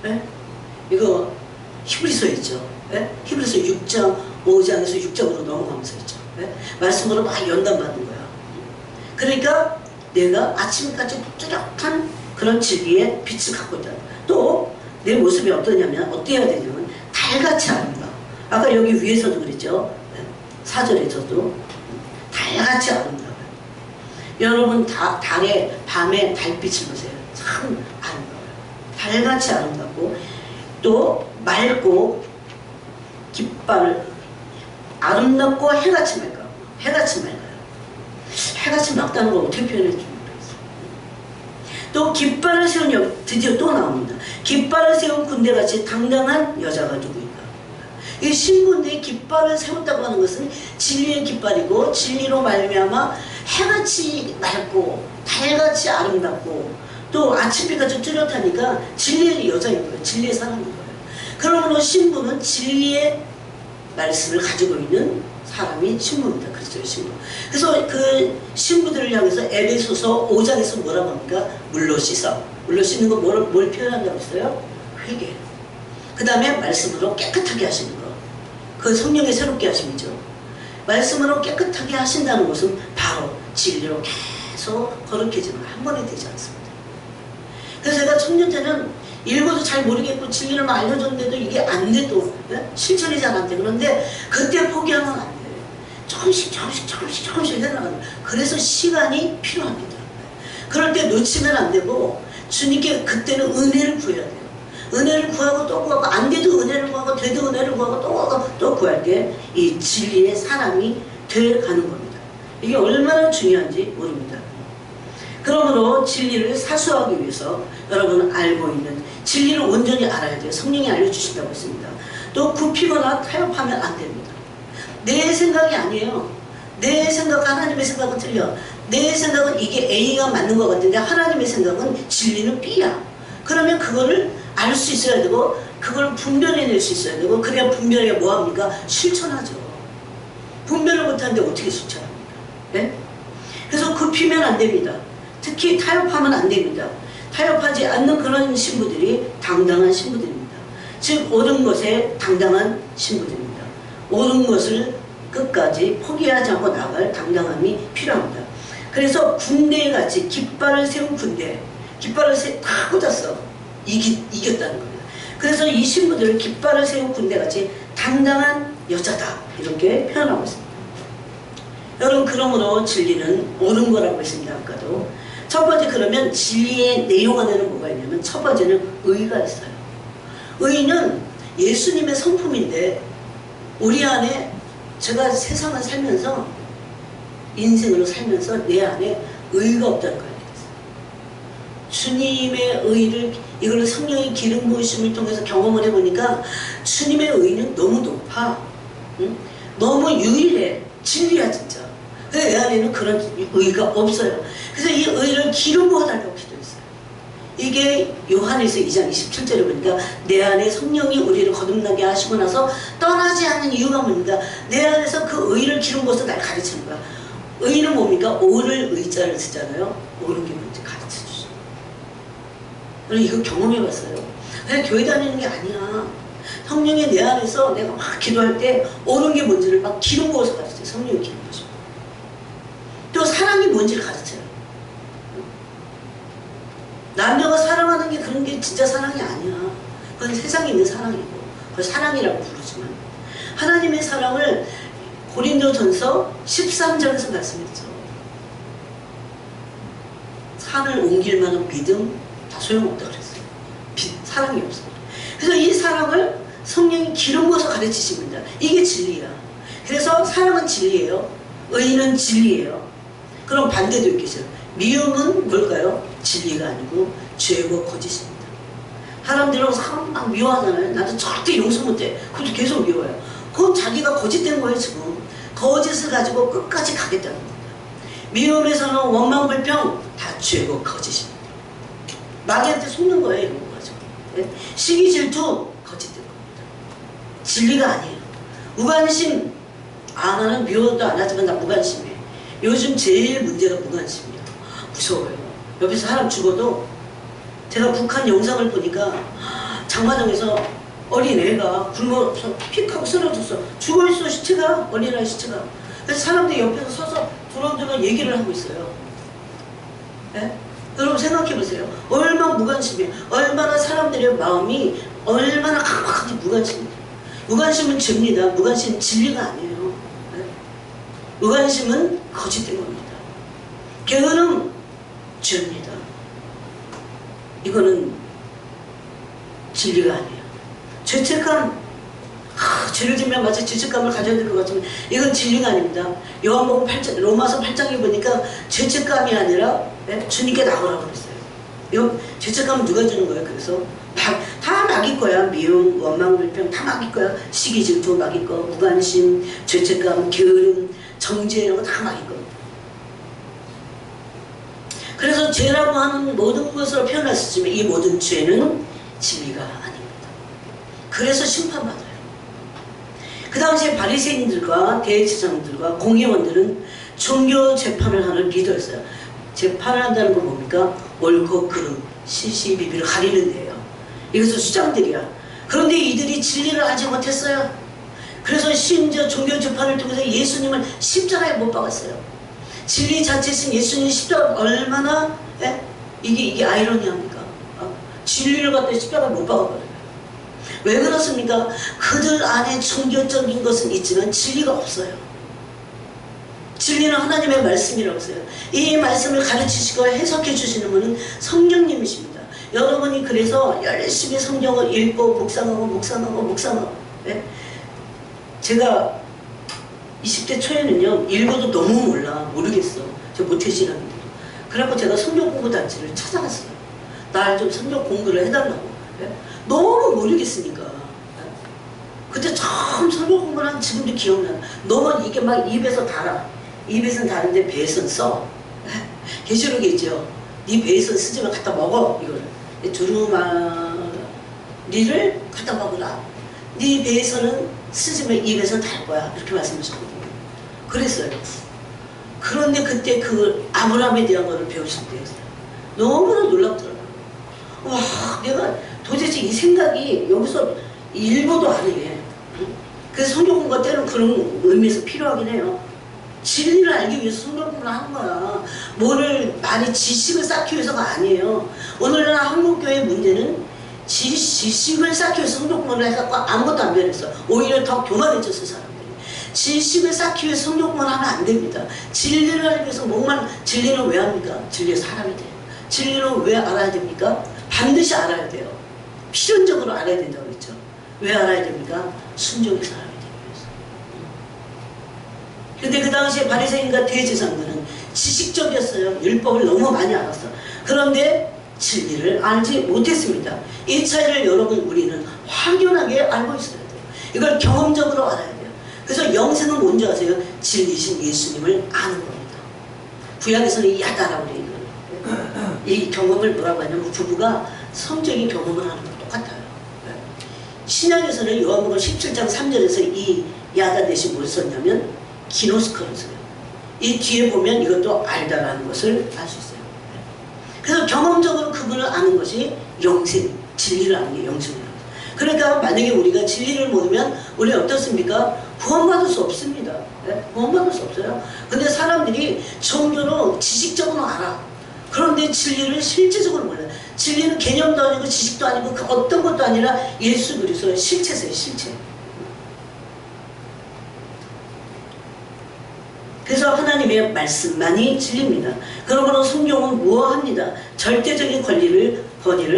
A: 예? 이거 히브리서에 있죠. 예? 히브리서 6장 5장에서 6장으로 넘어가면서 있죠. 예? 말씀으로 막 연단받는 거야. 그러니까 내가 아침까지 뚜렷한 그런 진리의 빛을 갖고 있다. 또 내 모습이 어떠냐면 어때야 되냐면 달같이 아름다워. 아까 여기 위에서도 그랬죠. 4절에서도 달같이 아름다워요. 여러분 달에 밤에 달빛을 보세요. 참 아름다워요. 달같이 아름답고 또 맑고 깃발 아름답고 해같이 맑아요. 해같이 맑아요. 해같이 맑다는 걸 어떻게 표현할지 모르겠어요. 또 깃발을 세운 드디어 또 나옵니다. 깃발을 세운 군대같이 당당한 여자가 누구인가? 이 신부인데 깃발을 세웠다고 하는 것은 진리의 깃발이고 진리로 말미암아 해같이 맑고 달같이 아름답고 또 아침빛같이 뚜렷하니까 진리의 여자인 거예요. 진리의 사람인 거예요. 그러므로 신부는 진리의 말씀을 가지고 있는 사람이 신부입니다. 그리스도의 신부. 그래서 그 신부들을 향해서 에베소서 5장에서 뭐라고 합니까? 물로 씻어. 물로 씻는 거 뭘 표현한다고 했어요? 회개. 그 다음에 말씀으로 깨끗하게 하시는 거. 그 성령의 새롭게 하심이죠. 말씀으로 깨끗하게 하신다는 것은 바로 진리로 계속 거룩해지는 한 번에 되지 않습니다. 그래서 제가 청년 때는 읽어도 잘 모르겠고 진리를 막 알려줬는데도 이게 안 돼도 실천이 잘 안 돼. 그런데 그때 포기하면 안 돼요. 조금씩 해나가는. 그래서 시간이 필요합니다. 그럴 때 놓치면 안 되고 주님께 그때는 은혜를 구해야 돼요. 은혜를 구하고 또 구하고 안 돼도 은혜를 구하고 돼도 은혜를 구하고 또 구하고 또 구할 때 이 진리의 사람이 되어가는 겁니다. 이게 얼마나 중요한지 모릅니다. 그러므로 진리를 사수하기 위해서 여러분은 알고 있는 진리를 온전히 알아야 돼요. 성령이 알려주신다고 했습니다. 또 굽히거나 타협하면 안 됩니다. 내 생각이 아니에요. 내 생각, 하나님의 생각은 틀려. 내 생각은 이게 A가 맞는 것 같은데 하나님의 생각은 진리는 B야. 그러면 그거를 알 수 있어야 되고 그걸 분별해낼 수 있어야 되고 그래야 분별해 뭐합니까? 실천하죠. 분별을 못하는데 어떻게 실천합니까? 네? 그래서 굽히면 안 됩니다. 특히 타협하면 안 됩니다. 타협하지 않는 그런 신부들이 당당한 신부들입니다. 즉 옳은 것에 당당한 신부들입니다. 옳은 것을 끝까지 포기하지 않고 나갈 당당함이 필요합니다. 그래서 군대같이 깃발을 세운 군대, 깃발을 다 꽂았어. 이겼다는 겁니다. 그래서 이 신부들을 깃발을 세운 군대같이 당당한 여자다 이렇게 표현하고 있습니다. 여러분 그러므로 진리는 옳은 거라고 했습니다. 아까도 첫 번째 그러면 진리의 내용 안에는 뭐가 있냐면 첫 번째는 의가 있어요. 의는 예수님의 성품인데 우리 안에 제가 세상을 살면서 인생으로 살면서 내 안에 의가 없다는 걸 알게 됐어요. 주님의 의를 이걸 성령의 기름 부으심을 통해서 경험을 해보니까 주님의 의는 너무 높아. 응? 너무 유일해. 진리야 진짜. 근데 내 안에는 그런 의가 없어요. 그래서 이 의를 기름 부어달라고 기도했어요. 이게 요한에서 2장 27절에 보니까 내 안에 성령이 우리를 거듭나게 하시고 나서 떠나지 않는 이유가 뭡니까? 내 안에서 그 의를 기른 것을 날 가르치는 거야. 의는 뭡니까? 오를 의자를 쓰잖아요. 옳은 게 뭔지 가르쳐주죠. 저는 이거 경험해봤어요. 그냥 교회 다니는 게 아니야. 성령이 내 안에서 내가 막 기도할 때 옳은 게 뭔지를 막 기름 부어서 가르쳐요. 성령이 기름 부어서. 또 사랑이 뭔지를 가르쳐요. 남녀가 사랑하는 게 그런 게 진짜 사랑이 아니야. 그건 세상에 있는 사랑이고 그걸 사랑이라고 부르지만 하나님의 사랑을 고린도전서 13장에서 말씀했죠. 산을 옮길 만한 믿음 다 소용없다 그랬어요. 사랑이 없어. 그래서 이 사랑을 성령이 기름 부어서 가르치십니다. 이게 진리야. 그래서 사랑은 진리예요. 의는 진리예요. 그럼 반대도 있겠어요. 미움은 뭘까요? 진리가 아니고 죄고 거짓입니다. 사람들은 사람 막 미워하잖아요. 나도 절대 용서 못해. 그것도 계속 미워요. 그건 자기가 거짓된 거예요. 지금 거짓을 가지고 끝까지 가겠다는 겁니다. 미움에서는 원망불평 다 죄고 거짓입니다. 마귀한테 속는 거예요. 이런 거 가지고. 시기 질투 거짓된 겁니다. 진리가 아니에요. 무관심 나는 미워도 안 하지만 나 무관심해. 요즘 제일 문제가 무관심이에요. 무서워요. 옆에서 사람 죽어도 제가 북한 영상을 보니까 장마당에서 어린애가 굶어서 픽 하고 쓰러졌어. 죽어있어 시체가. 어린아이 시체가. 그래서 사람들이 옆에서 서서 두런두런 얘기를 하고 있어요. 네? 여러분 생각해보세요. 얼마나 무관심이에요. 얼마나 사람들의 마음이 얼마나 강력하게 무관심이에요. 무관심은 죄입니다. 무관심은 진리가 아니에요. 네? 무관심은 거짓된 겁니다. 게으름 죄입니다. 이거는 진리가 아니에요. 죄책감, 죄를 지면 마치 죄책감을 가져야 될 것 같지만 이건 진리가 아닙니다. 요한복음 8장, 로마서 8장에 보니까 죄책감이 아니라 주님께 나오라고 그랬어요. 이거 죄책감은 누가 주는 거예요? 그래서 다 막일 거야. 미움, 원망불평 다 막일 거야. 시기 질투 막일 거, 무관심, 죄책감, 게으름, 정죄 이런 거 다 막일 겁니다. 그래서 죄라고 하는 모든 것으로 표현할 수 있지만 이 모든 죄는 진리가 아닙니다. 그래서 심판받아요. 그 당시에 바리새인들과 대제사장들과 공회원들은 종교 재판을 하는 리더였어요. 재판을 한다는 건 뭡니까? 옳고 그름, 시시비비를 가리는 데예요. 이것은 수장들이야. 그런데 이들이 진리를 알지 못했어요. 그래서 심지어 종교 재판을 통해서 예수님을 십자가에 못 박았어요. 진리 자체신 예수님 십자가 얼마나 이게 아이러니합니까? 진리를 갖다 십자가에 못 박아버려요. 왜 그렇습니까? 그들 안에 종교적인 것은 있지만 진리가 없어요. 진리는 하나님의 말씀이라고 했어요. 이 말씀을 가르치시고 해석해 주시는 분은 성령님이십니다. 여러분이 그래서 열심히 성경을 읽고 묵상하고 제가 20대 초에는요 읽어도 너무 모르겠어. 저 모태신앙인데. 그래갖고 제가 성경 공부 단체를 찾아갔어요. 날 좀 성경 공부를 해달라고. 너무 모르겠으니까. 그때 처음 성경 공부를 한 지금도 기억나요. 너무 이게 막 입에서 달아. 입에서는 다른데 배에서는 써. 계시록에 있죠. 네 배에서 쓰지만 갖다 먹어. 이거를. 두루마리를 갖다 먹으라. 네 배에서는 쓰지만 입에서 달 거야. 이렇게 말씀하셨거든요. 그랬어요. 그런데 그때 그 아브라함에 대한 거를 배우실 때였어요. 너무나 놀랍더라고요. 와, 내가 도대체 이 생각이 여기서 일보도 안 해. 그래서 성경 공부가 때로는 그런 의미에서 필요하긴 해요. 진리를 알기 위해서 성경 공부를 하는 거야. 뭐를 많이 지식을 쌓기 위해서가 아니에요. 오늘날 한국교회의 문제는 지식을 쌓기 위해서 성경 공부를 해갖고 아무것도 안 변했어. 오히려 더 교만해졌어 사람들이. 지식을 쌓기 위해서 성경 공부를 하면 안 됩니다. 진리를 알기 위해서 진리는 왜 합니까? 진리의 사람이 돼요. 진리는 왜 알아야 됩니까? 반드시 알아야 돼요. 필연적으로 알아야 된다고 그랬죠. 왜 알아야 됩니까? 순종의 사람이 되기 위해서. 근데 그 당시에 바리새인과 대제사장들은 지식적이었어요. 율법을 너무 많이 알았어. 그런데 진리를 알지 못했습니다. 이 차이를 여러분 우리는 확연하게 알고 있어야 돼요. 이걸 경험적으로 알아야 돼요. 그래서 영생은 뭔지 아세요? 진리신 예수님을 아는 겁니다. 구약에서는 야다라고 그래요. 이 경험을 뭐라고 하냐면 부부가 성적인 경험을 하는 건 똑같아요. 신약에서는 요한복음 17장 3절에서 이 야다 대신 뭘 썼냐면 기노스커를 써요. 이 뒤에 보면 이것도 알다라는 것을 알 수 있어요. 그래서 경험적으로 그분을 아는 것이 영생, 진리를 아는 게 영생이에요. 그러니까 만약에 우리가 진리를 모르면 우리는 어떻습니까? 구원받을 수 없습니다. 네? 구원받을 수 없어요. 근데 사람들이 정도로 지식적으로 알아. 그런데 진리를 실제적으로 몰라요. 진리는 개념도 아니고 지식도 아니고 그 어떤 것도 아니라 예수 그리스도의 실체세요. 실체. 그래서 하나님의 말씀만이 진리입니다. 그러므로 성경은 무어합니다. 절대적인 권위를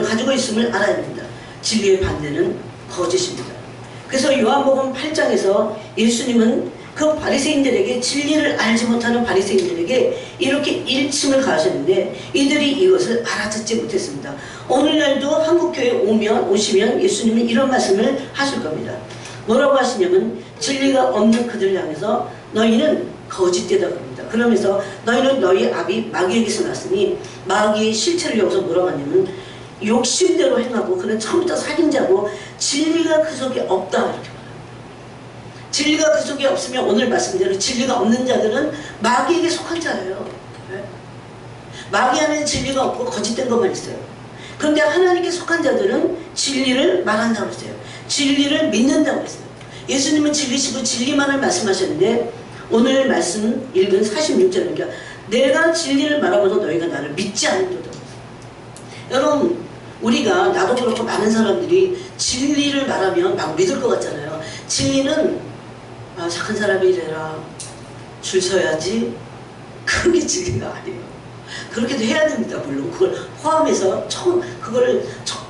A: 가지고 있음을 알아야 됩니다. 진리의 반대는 거짓입니다. 그래서 요한복음 8장에서 예수님은 그 바리새인들에게 진리를 알지 못하는 바리새인들에게 이렇게 일침을 가하셨는데 이들이 이것을 알아듣지 못했습니다. 오늘날도 한국교회에 오시면 예수님은 이런 말씀을 하실 겁니다. 뭐라고 하시냐면 진리가 없는 그들을 향해서 너희는 거짓되다 그럽니다. 그러면서 너희는 너희 아비 마귀에게서 났으니 마귀의 실체를 여기서 뭐라고 하냐면 욕심대로 행하고 그는 처음부터 살인자고 진리가 그 속에 없다 이렇게 말합니다. 진리가 그 속에 없으면 오늘 말씀대로 진리가 없는 자들은 마귀에게 속한 자예요. 네? 마귀 안에 진리가 없고 거짓된 것만 있어요. 그런데 하나님께 속한 자들은 진리를 말한다고 했어요. 진리를 믿는다고 했어요. 예수님은 진리시고 진리만을 말씀하셨는데 오늘 말씀 읽은 46절입니다. 내가 진리를 말하고도 너희가 나를 믿지 않는도다. 여러분 우리가 나도 그렇고 많은 사람들이 진리를 말하면 막 믿을 것 같잖아요. 진리는 착한 사람이 되라 줄 서야지 그게 진리가 아니에요. 그렇게도 해야 됩니다. 물론 그걸 포함해서 그거를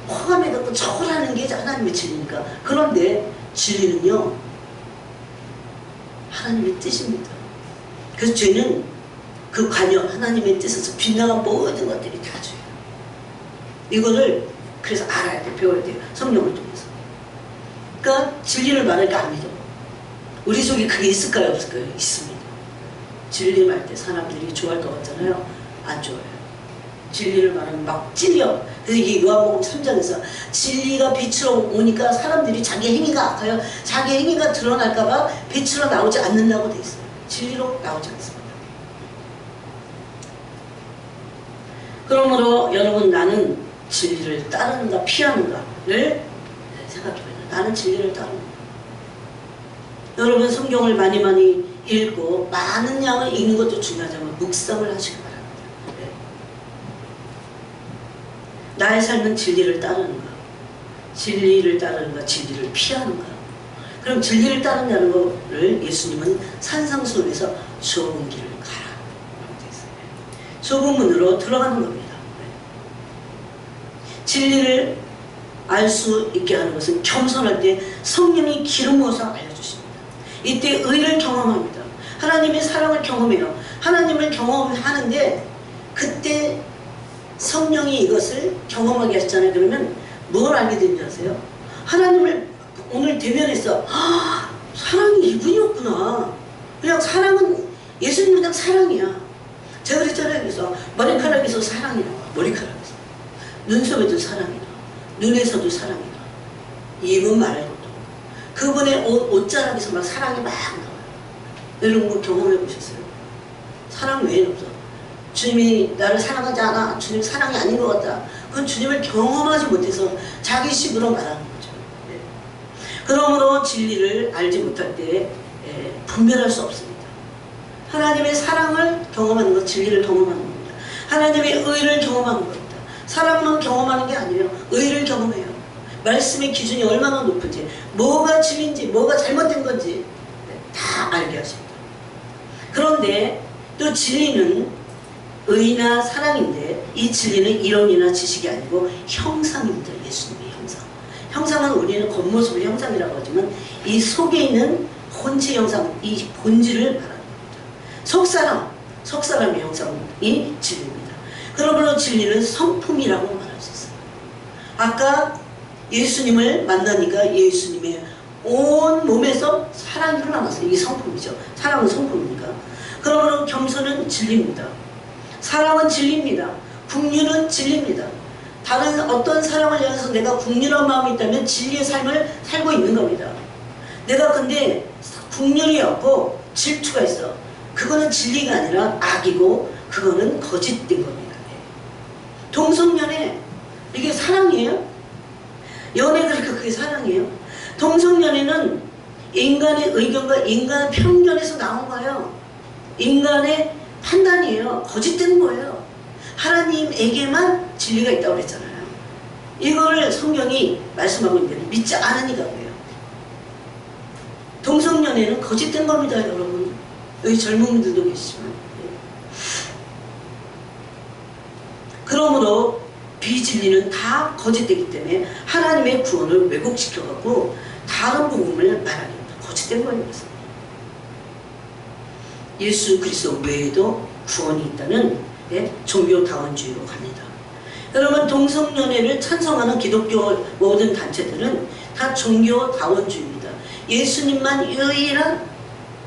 A: 포함해서 처벌하는 게 하나님의 진리니까. 그런데 진리는요 하나님의 뜻입니다. 그래서 죄는 그 관여 하나님의 뜻에서 빗나간 모든 것들이 다 죄예요. 이거를 그래서 알아야 돼. 배워야 돼요. 성령을 통해서. 그러니까 진리를 말하니까 안 믿어. 우리 속에 그게 있을까요? 없을까요? 있습니다. 진리 말 때 사람들이 좋아할 것 같잖아요. 안 좋아해요. 진리를 말하면 막 찔려. 그래서 이게 요한복음 3장에서 진리가 빛으로 오니까 사람들이 자기 행위가 악하여 자기 행위가 드러날까봐 빛으로 나오지 않는다고 돼 있어요. 진리로 나오지 않습니다. 그러므로 여러분 나는 진리를 따르는가 피하는가를 생각해봐요. 나는 진리를 따르는가. 여러분 성경을 많이 읽고 많은 양을 읽는 것도 중요하지만 묵상을 하시기 바랍니다. 네. 나의 삶은 진리를 따르는가 진리를 따르는가 진리를 피하는가. 그럼 진리를 따른다는 것을 예수님은 산상수훈에서 좁은 길을 가라 라고 되어 있어요. 좁은 문으로 들어가는 겁니다. 진리를 알 수 있게 하는 것은 겸손할 때 성령이 기름 부어서 알려주십니다. 이때 의를 경험합니다. 하나님의 사랑을 경험해요. 하나님을 경험하는데 그때 성령이 이것을 경험하게 하시잖아요. 그러면 뭘 알게 되는지 아세요? 하나님을 오늘 대면해서 사랑이 이분이었구나. 그냥 사랑은 예수님은 그냥 사랑이야. 제가 그랬잖아요. 그래서 머리카락에서 사랑이 나와. 머리카락에서. 눈썹에도 사랑이 나와. 눈에서도 사랑이 나와. 입은 말할 것도 없고. 그분의 옷자락에서 막 사랑이 막 나와요. 이런 거 경험해 보셨어요? 사랑 외에는 없어. 주님이 나를 사랑하지 않아. 주님 사랑이 아닌 것 같다. 그건 주님을 경험하지 못해서 자기식으로 말하는 거죠. 네. 그러므로 진리를 알지 못할 때 분별할 수 없습니다. 하나님의 사랑을 경험하는 것, 진리를 경험하는 겁니다. 하나님의 의를 경험하는 겁니다. 사랑만 경험하는 게 아니에요. 의를 경험해요. 말씀의 기준이 얼마나 높은지, 뭐가 진리인지, 뭐가 잘못된 건지 다 알게 하십니다. 그런데 또 진리는 의나 사랑인데 이 진리는 이론이나 지식이 아니고 형상입니다. 예수님의 형상. 형상은 우리는 겉모습의 형상이라고 하지만 이 속에 있는 혼체 형상, 이 본질을 말하는 겁니다. 속사람의 형상이 진리입니다. 그러므로 진리는 성품이라고 말할 수 있어요. 아까 예수님을 만나니까 예수님의 온 몸에서 사랑이 흘러나왔어요. 이게 성품이죠. 사랑은 성품입니까? 그러므로 겸손은 진리입니다. 사랑은 진리입니다. 긍휼은 진리입니다. 다른 어떤 사람을 향해서 내가 긍휼한 마음이 있다면 진리의 삶을 살고 있는 겁니다. 내가 근데 긍휼이 없고 질투가 있어. 그거는 진리가 아니라 악이고 그거는 거짓된 겁니다. 동성연애, 이게 사랑이에요? 연애가 그게 사랑이에요? 동성연애는 인간의 의견과 인간의 편견에서 나온 거예요. 인간의 판단이에요. 거짓된 거예요. 하나님에게만 진리가 있다고 그랬잖아요. 이거를 성경이 말씀하고 있는데 믿지 않으니까 그래요. 동성연애는 거짓된 겁니다, 여러분. 여기 젊은 분들도 계시지만. 그러므로 비진리는 다 거짓되기 때문에 하나님의 구원을 왜곡시켜갖고 다른 복음을 말하는 거짓된 거예요. 예수 그리스도 외에도 구원이 있다는 종교다원주의로 갑니다. 여러분, 동성연애를 찬성하는 기독교 모든 단체들은 다 종교다원주의입니다. 예수님만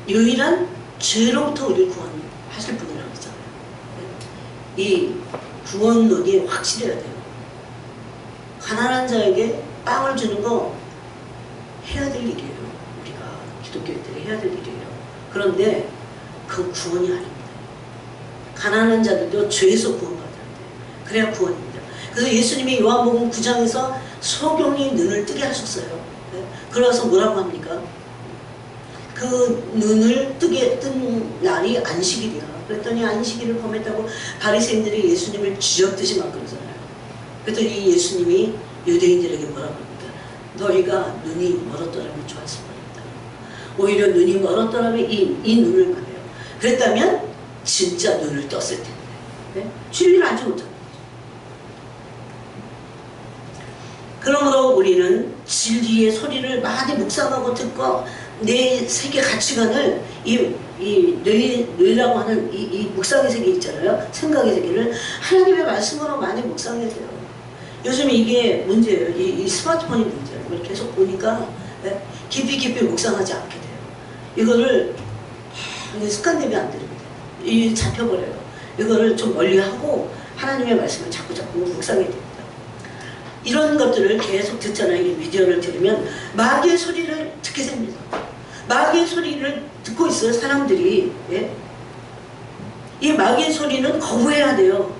A: 유일한 죄로부터 우리를 구원하실 분이라고 했잖아요. 이 구원론이 확실해야 돼요. 가난한 자에게 빵을 주는 거 해야 될 일이에요. 우리가 기독교인들이 해야 될 일이에요. 그런데 그 구원이 아닙니다. 가난한 자들도 죄에서 구원받아야 돼요. 그래야 구원입니다. 그래서 예수님이 요한복음 9장에서 소경의 눈을 뜨게 하셨어요. 그래서 뭐라고 합니까? 그 눈을 뜬 날이 안식일이야. 그랬더니 안식일을 범했다고 바리새인들이 예수님을 쥐어뜯이 막 그러잖아요. 그랬더니 예수님이 유대인들에게 뭐라고 합니까? 너희가 눈이 멀었더라면 좋았을 뻔했다. 오히려 눈이 멀었더라면 이 눈을 말해요. 그랬다면 진짜 눈을 떴을 텐데. 네? 진리를 알지 못하는 거죠. 그러므로 우리는 진리의 소리를 많이 묵상하고 듣고 내 세계 가치관을 뇌라고 하는 이 묵상의 세계 있잖아요. 생각의 세계를 하나님의 말씀으로 많이 묵상해야 돼요. 요즘 이게 문제예요. 이 스마트폰이 문제예요. 이걸 계속 보니까 깊이 묵상하지 않게 돼요. 이거를 습관되면 안 됩니다. 이 잡혀버려요. 이거를 좀 멀리하고 하나님의 말씀을 자꾸 묵상해야 됩니다. 이런 것들을 계속 듣잖아요. 이 미디어를 들으면 마귀의 소리를 듣게 됩니다. 마귀의 소리를 듣고 있어요, 사람들이. 이 마귀의 소리는 거부해야 돼요.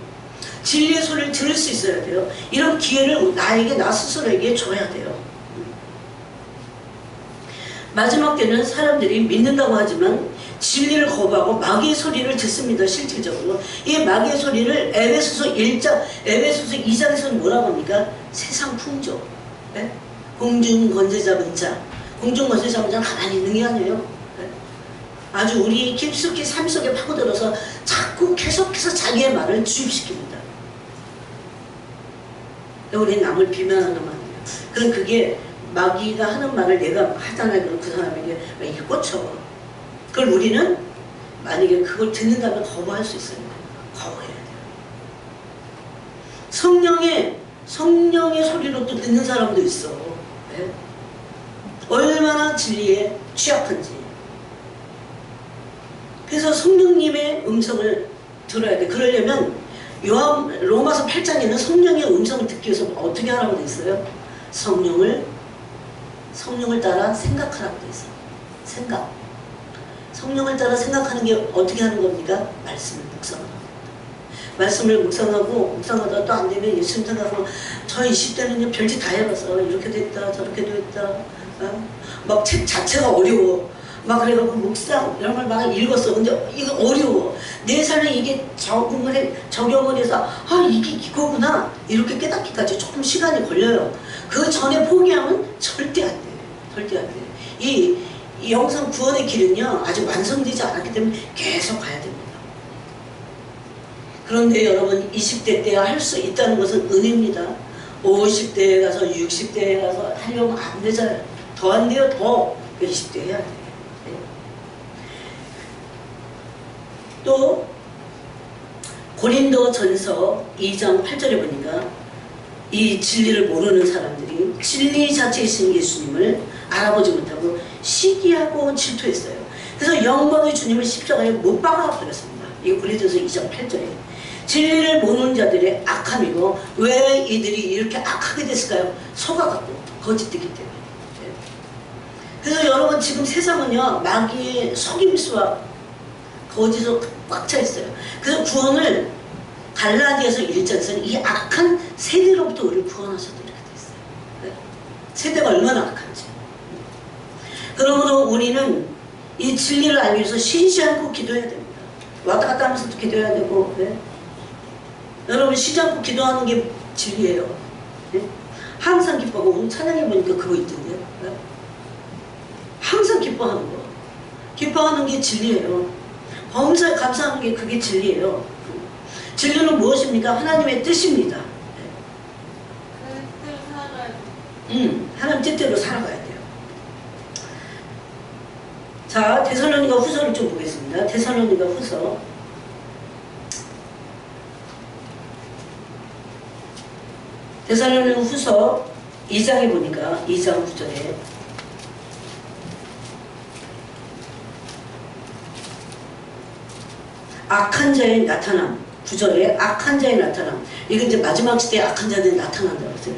A: 진리의 소리를 들을 수 있어야 돼요. 이런 기회를 나 스스로에게 줘야 돼요. 마지막 때는 사람들이 믿는다고 하지만 진리를 거부하고 마귀의 소리를 듣습니다. 실질적으로 이 마귀의 소리를 에베소서 2장에서는 뭐라고 합니까? 세상 풍조, 공중권세 잡은 자. 공중권세 잡은 자는 가만히 있는 게 아니에요. 아주 우리 깊숙이 삶 속에 파고들어서 자꾸 계속해서 자기의 말을 주입시킵니다. 우리 남을 비난하는 말이에요. 그럼 그게 마귀가 하는 말을 내가 하잖아요. 그럼 그 사람에게 이게 꽂혀. 그걸 우리는 만약에 그걸 듣는다면 거부할 수 있어요. 거부해야 돼요. 성령의 소리로 또 듣는 사람도 있어. 네? 얼마나 진리에 취약한지. 그래서 성령님의 음성을 들어야 돼. 그러려면 로마서 8장에는 성령의 음성을 듣기 위해서 어떻게 하라고 돼 있어요? 성령을 따라 생각하라고 돼 있어요. 생각. 성령을 따라 생각하는 게 어떻게 하는 겁니까? 말씀을 묵상하는 겁니다. 말씀을 묵상하다가 또 안 되면 예수님 생각하고 저 20대는요 별짓 다 해봐서 이렇게 됐다 저렇게 됐다. 막 책 자체가 어려워. 막 그래갖고 묵상 이런 걸 막 읽었어. 근데 이거 어려워. 내 삶에 이게 적용을 해서 이게 이거구나 이렇게 깨닫기까지 조금 시간이 걸려요. 그 전에 포기하면 절대 안 돼요. 절대 안 돼요. 이 영성 구원의 길은요 아직 완성되지 않았기 때문에 계속 가야 됩니다. 그런데 여러분 20대 때 할 수 있다는 것은 은혜입니다. 50대에 가서 60대에 가서 하려면 안 되잖아요. 더 안 돼요. 더 20대 해야 돼요. 또 고린도전서 2장 8절에 보니까 이 진리를 모르는 사람들이 진리 자체이신 예수님을 알아보지 못하고 시기하고 질투했어요. 그래서 영광의 주님을 십자가에 못 박아 버렸습니다. 이거 고린도전서 2장 8절에 진리를 모르는 자들의 악함이고, 왜 이들이 이렇게 악하게 됐을까요? 속아갖고 거짓되기 때문에. 그래서 여러분, 지금 세상은요 마귀의 속임수와 거짓으로 꽉 차 있어요. 그래서 구원을 갈라디아서 1장에서는 이 악한 세대로부터 우리를 구원하셔도 이렇게 됐어요. 세대가 얼마나 악한지. 그러므로 우리는 이 진리를 알기 위해서 쉬지 않고 기도해야 됩니다. 왔다 갔다 하면서도 기도해야 되고, 여러분, 쉬지 않고 기도하는 게 진리예요. 항상 기뻐하고, 오늘 찬양해 보니까 그거 있던데요. 항상 기뻐하는 거. 기뻐하는 게 진리예요. 범사에 감사하는 게 그게 진리예요. 진리는 무엇입니까? 하나님의 뜻입니다.
B: 그 뜻을 살아가야 돼.
A: 하나님 뜻대로 살아가야 돼요. 자, 데살로니가 후서를 좀 보겠습니다. 데살로니가 후서. 데살로니가 후서 2장에 보니까 2장 9절에 악한 자의 나타남, 9절에 악한 자의 나타남. 이게 이제 마지막 시대에 악한 자들이 나타난다고 했어요.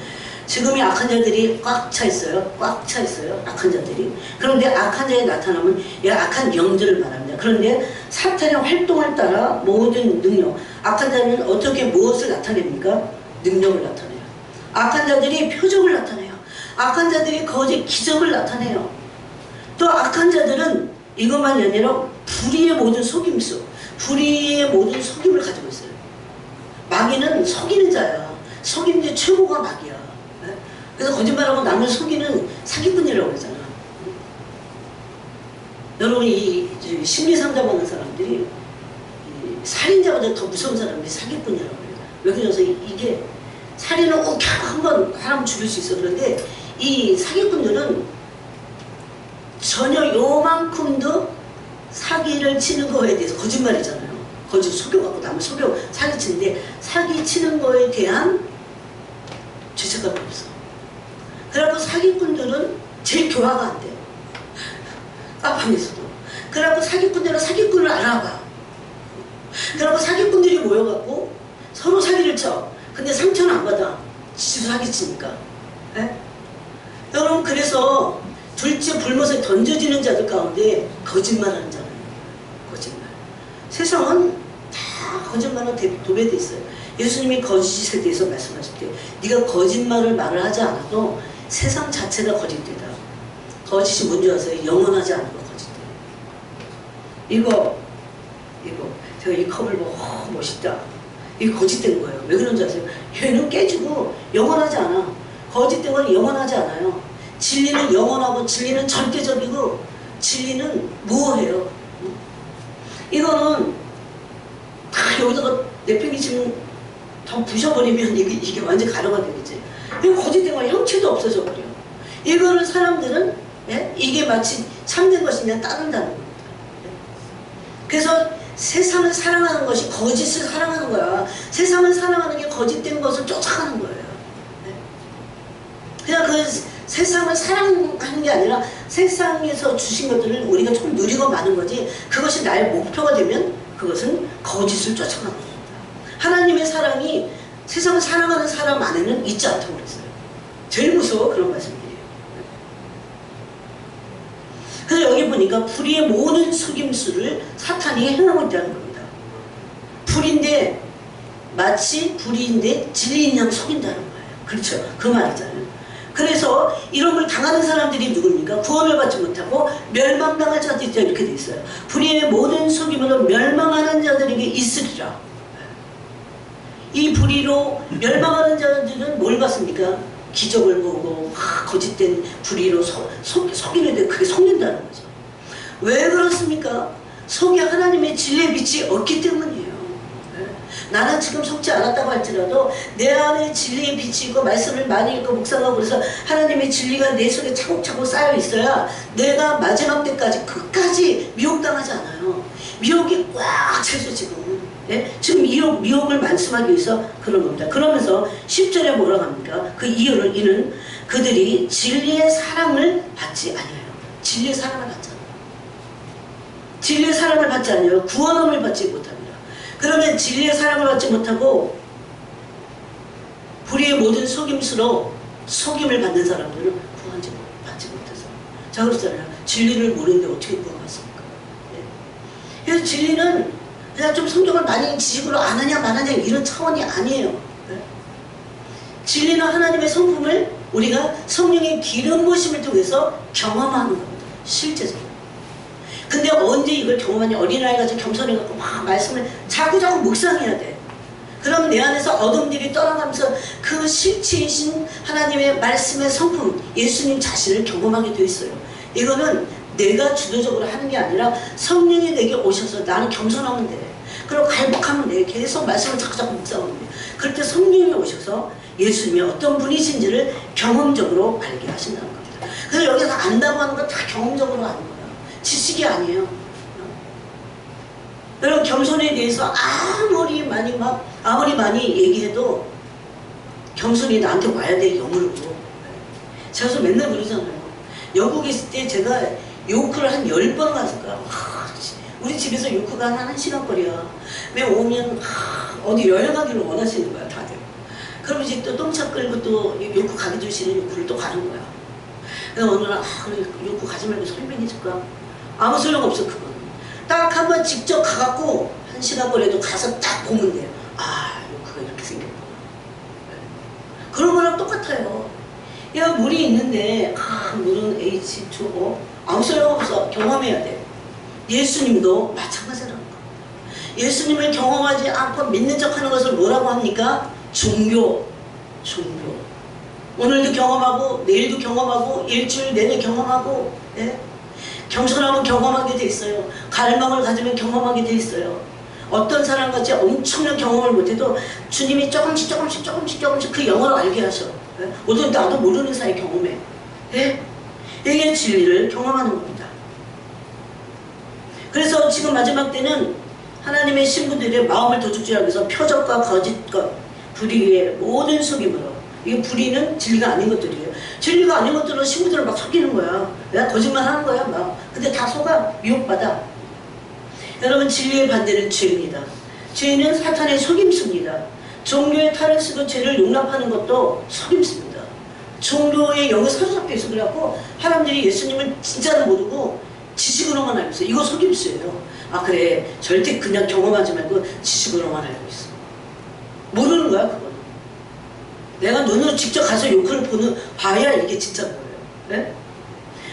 A: 지금이 악한 자들이 꽉 차 있어요. 꽉 차 있어요. 악한 자들이. 그런데 악한 자의 나타남은 이 악한 영들을 말합니다. 그런데 사탄의 활동을 따라 모든 능력, 악한 자는 어떻게 무엇을 나타냅니까? 능력을 나타내요. 악한 자들이 표적을 나타내요. 악한 자들이 거짓 기적을 나타내요. 또 악한 자들은 이것만이 아니라 불의의 모든 속임수, 불의의 모든 속임을 가지고 있어요. 마귀는 속이는 자야. 속이는 게 최고가 마귀야. 그래서 거짓말하고 남을 속이는 사기꾼이라고 그러잖아. 여러분, 이 심리상담하는 사람들이 살인자보다 더 무서운 사람들이 사기꾼이라고 그래요. 왜 그래서 이게 살인은 욱혀 한번 사람 죽일 수 있어. 그런데 이 사기꾼들은 전혀 요만큼도 사기를 치는 거에 대해서 거짓말이잖아요. 거짓 속여갖고 남을 속여 사기치는데 사기치는 거에 대한 죄책감이 없어. 그래갖고 사기꾼들은 제일 교화가 안 돼요. 카방에서도. 그래갖고 사기꾼들은 사기꾼을 알아봐. 그래갖고 사기꾼들이 모여갖고 서로 사기를 쳐. 근데 상처는 안 받아. 지도 사기치니까. 여러분, 그래서 둘째 불못에 던져지는 자들 가운데 거짓말하는 자는 거짓말. 세상은 다 거짓말로 도배돼 있어요. 예수님이 거짓에 대해서 말씀하실 때 네가 거짓말을 말을 하지 않아도 세상 자체가 거짓되다. 거짓이 뭔지 아세요? 영원하지 않은 거 거짓돼요. 이거 제가 이 컵을 보고 멋있다. 이게 거짓된 거예요. 왜 그런지 아세요? 얘는 깨지고 영원하지 않아. 거짓된 건 영원하지 않아요. 진리는 영원하고 진리는 절대적이고 진리는 무어해요. 이거는 다 여기다가 내팽개치면 더 부셔버리면 이게 완전 가루가 되겠지. 이거 거짓된 건 형체도 없어져 버려. 이거는 사람들은 이게 마치 참된 것이냐 따른다는 겁니다. 그래서 세상을 사랑하는 것이 거짓을 사랑하는 거야. 세상을 사랑하는 게 거짓된 것을 쫓아가는 거예요. 그냥 그 세상을 사랑하는 게 아니라 세상에서 주신 것들을 우리가 좀 누리고 마는 거지, 그것이 나의 목표가 되면 그것은 거짓을 쫓아가는 겁니다. 하나님의 사랑이 세상을 사랑하는 사람 안에는 있지 않다고 그랬어요. 제일 무서워 그런 말씀이에요. 그래서 여기 보니까 불의의 모든 속임수를 사탄이 행하고 있다는 겁니다. 불인데 마치 불의인데 진리인 양 속인다는 거예요. 그렇죠. 그 말이잖아요. 그래서 이런 걸 당하는 사람들이 누굽니까? 구원을 받지 못하고 멸망당할 자들이 있다, 이렇게 돼 있어요. 불의의 모든 속임으로 멸망하는 자들에게 있으리라. 이 불의로 멸망하는 자들은 뭘 받습니까? 기적을 보고 거짓된 불의로 속이는데 그게 속는다는 거죠. 왜 그렇습니까? 속에 하나님의 진리의 빛이 없기 때문이에요. 나는 지금 속지 않았다고 할지라도 내 안에 진리의 빛이 있고 말씀을 많이 읽고 묵상하고 그래서 하나님의 진리가 내 속에 차곡차곡 쌓여 있어야 내가 마지막 때까지 끝까지 미혹당하지 않아요. 미혹이 꽉 차서 지금. 지금 미혹을 말씀하기 위해서 그런 겁니다. 그러면서 10절에 뭐라고 합니까? 그 이는 그들이 진리의 사랑을 받지 아니에요. 진리의 사랑을 받지 않아요. 진리의 사랑을 받지 않아요. 구원함을 받지 못합니다. 그러면 진리의 사랑을 받지 못하고 불의의 모든 속임수로 속임을 받는 사람들은 구원하지 받지 못해서. 자, 그렇잖아요. 진리를 모르는데 어떻게 구원하겠습니까? 네. 그래서 진리는 그냥 좀 성경을 많이 지식으로 아느냐 마느냐 이런 차원이 아니에요. 네. 진리는 하나님의 성품을 우리가 성령의 기름 부으심을 통해서 경험하는 겁니다. 실제적으로. 근데 언제 이걸 경험하냐? 어린아이가 겸손해갖고 막 말씀을 자꾸 묵상해야 돼. 그럼 내 안에서 어둠들이 떠나가면서 그 실체이신 하나님의 말씀의 성품, 예수님 자신을 경험하게 돼 있어요. 이거는 내가 주도적으로 하는 게 아니라 성령이 내게 오셔서 나는 겸손하면 돼. 그리고 갈복하면 돼. 계속 말씀을 자꾸 묵상하면 돼. 그럴 때 성령이 오셔서 예수님이 어떤 분이신지를 경험적으로 알게 하신다는 겁니다. 그래서 여기서 안다고 하는 건 다 경험적으로 아는 거야. 지식이 아니에요. 여러분, 겸손에 대해서 아무리 많이 얘기해도 겸손이 나한테 와야 돼, 영으로. 제가 그래서 맨날 그러잖아요. 영국에 있을 때 제가 요크를 한 10번 갔을 거야. 우리 집에서 요크가 한 1시간 거리야. 왜 오면 어디 여행 가기를 원하시는 거야, 다들. 그럼 이제 또 똥차 끌고 또 요크 가기 전에 요크를 또 가는 거야. 그래서 어느 날 그래, 요크 가지 말고 설명해 줄까? 아무 소용없어, 그건. 딱 한번 직접 가갖고 1시간 거리에도 가서 딱 보면 돼요. 아, 요크가 이렇게 생겼구나. 그런 거랑 똑같아요. 야, 물이 있는데 물은 H2O 아무 소용없어. 경험해야 돼. 예수님도 마찬가지라는 거. 예수님을 경험하지 않고 믿는 척하는 것을 뭐라고 합니까? 종교. 오늘도 경험하고 내일도 경험하고 일주일 내내 경험하고, 예? 겸손하면 경험하게 돼 있어요. 갈망을 가지면 경험하게 돼 있어요. 어떤 사람같이 엄청난 경험을 못해도 주님이 조금씩 그 영혼을 알게 하셔. 예? 어떤 나도 모르는 사이 경험해. 예? 이게 진리를 경험하는 겁니다. 그래서 지금 마지막 때는 하나님의 신부들의 마음을 도둑질하기 위해서 표적과 거짓것, 불의의 모든 속임으로. 이게 불의는 진리가 아닌 것들이에요. 진리가 아닌 것들은 신부들을 막 속이는 거야. 내가 거짓말 하는 거야, 막. 근데 다 속아. 미혹받아. 여러분, 진리의 반대는 죄입니다. 죄는 사탄의 속임수입니다. 종교의 탈을 쓰고 죄를 용납하는 것도 속임수입니다. 종교의 영에 사로잡혀 있어. 그래갖고 사람들이 예수님을 진짜로 모르고 지식으로만 알고 있어요. 이거 속임수예요. 아, 그래. 절대 그냥 경험하지 말고 지식으로만 알고 있어. 모르는 거야, 그거는. 내가 눈으로 직접 가서 요크를 봐야 이게 진짜 거예요. 네?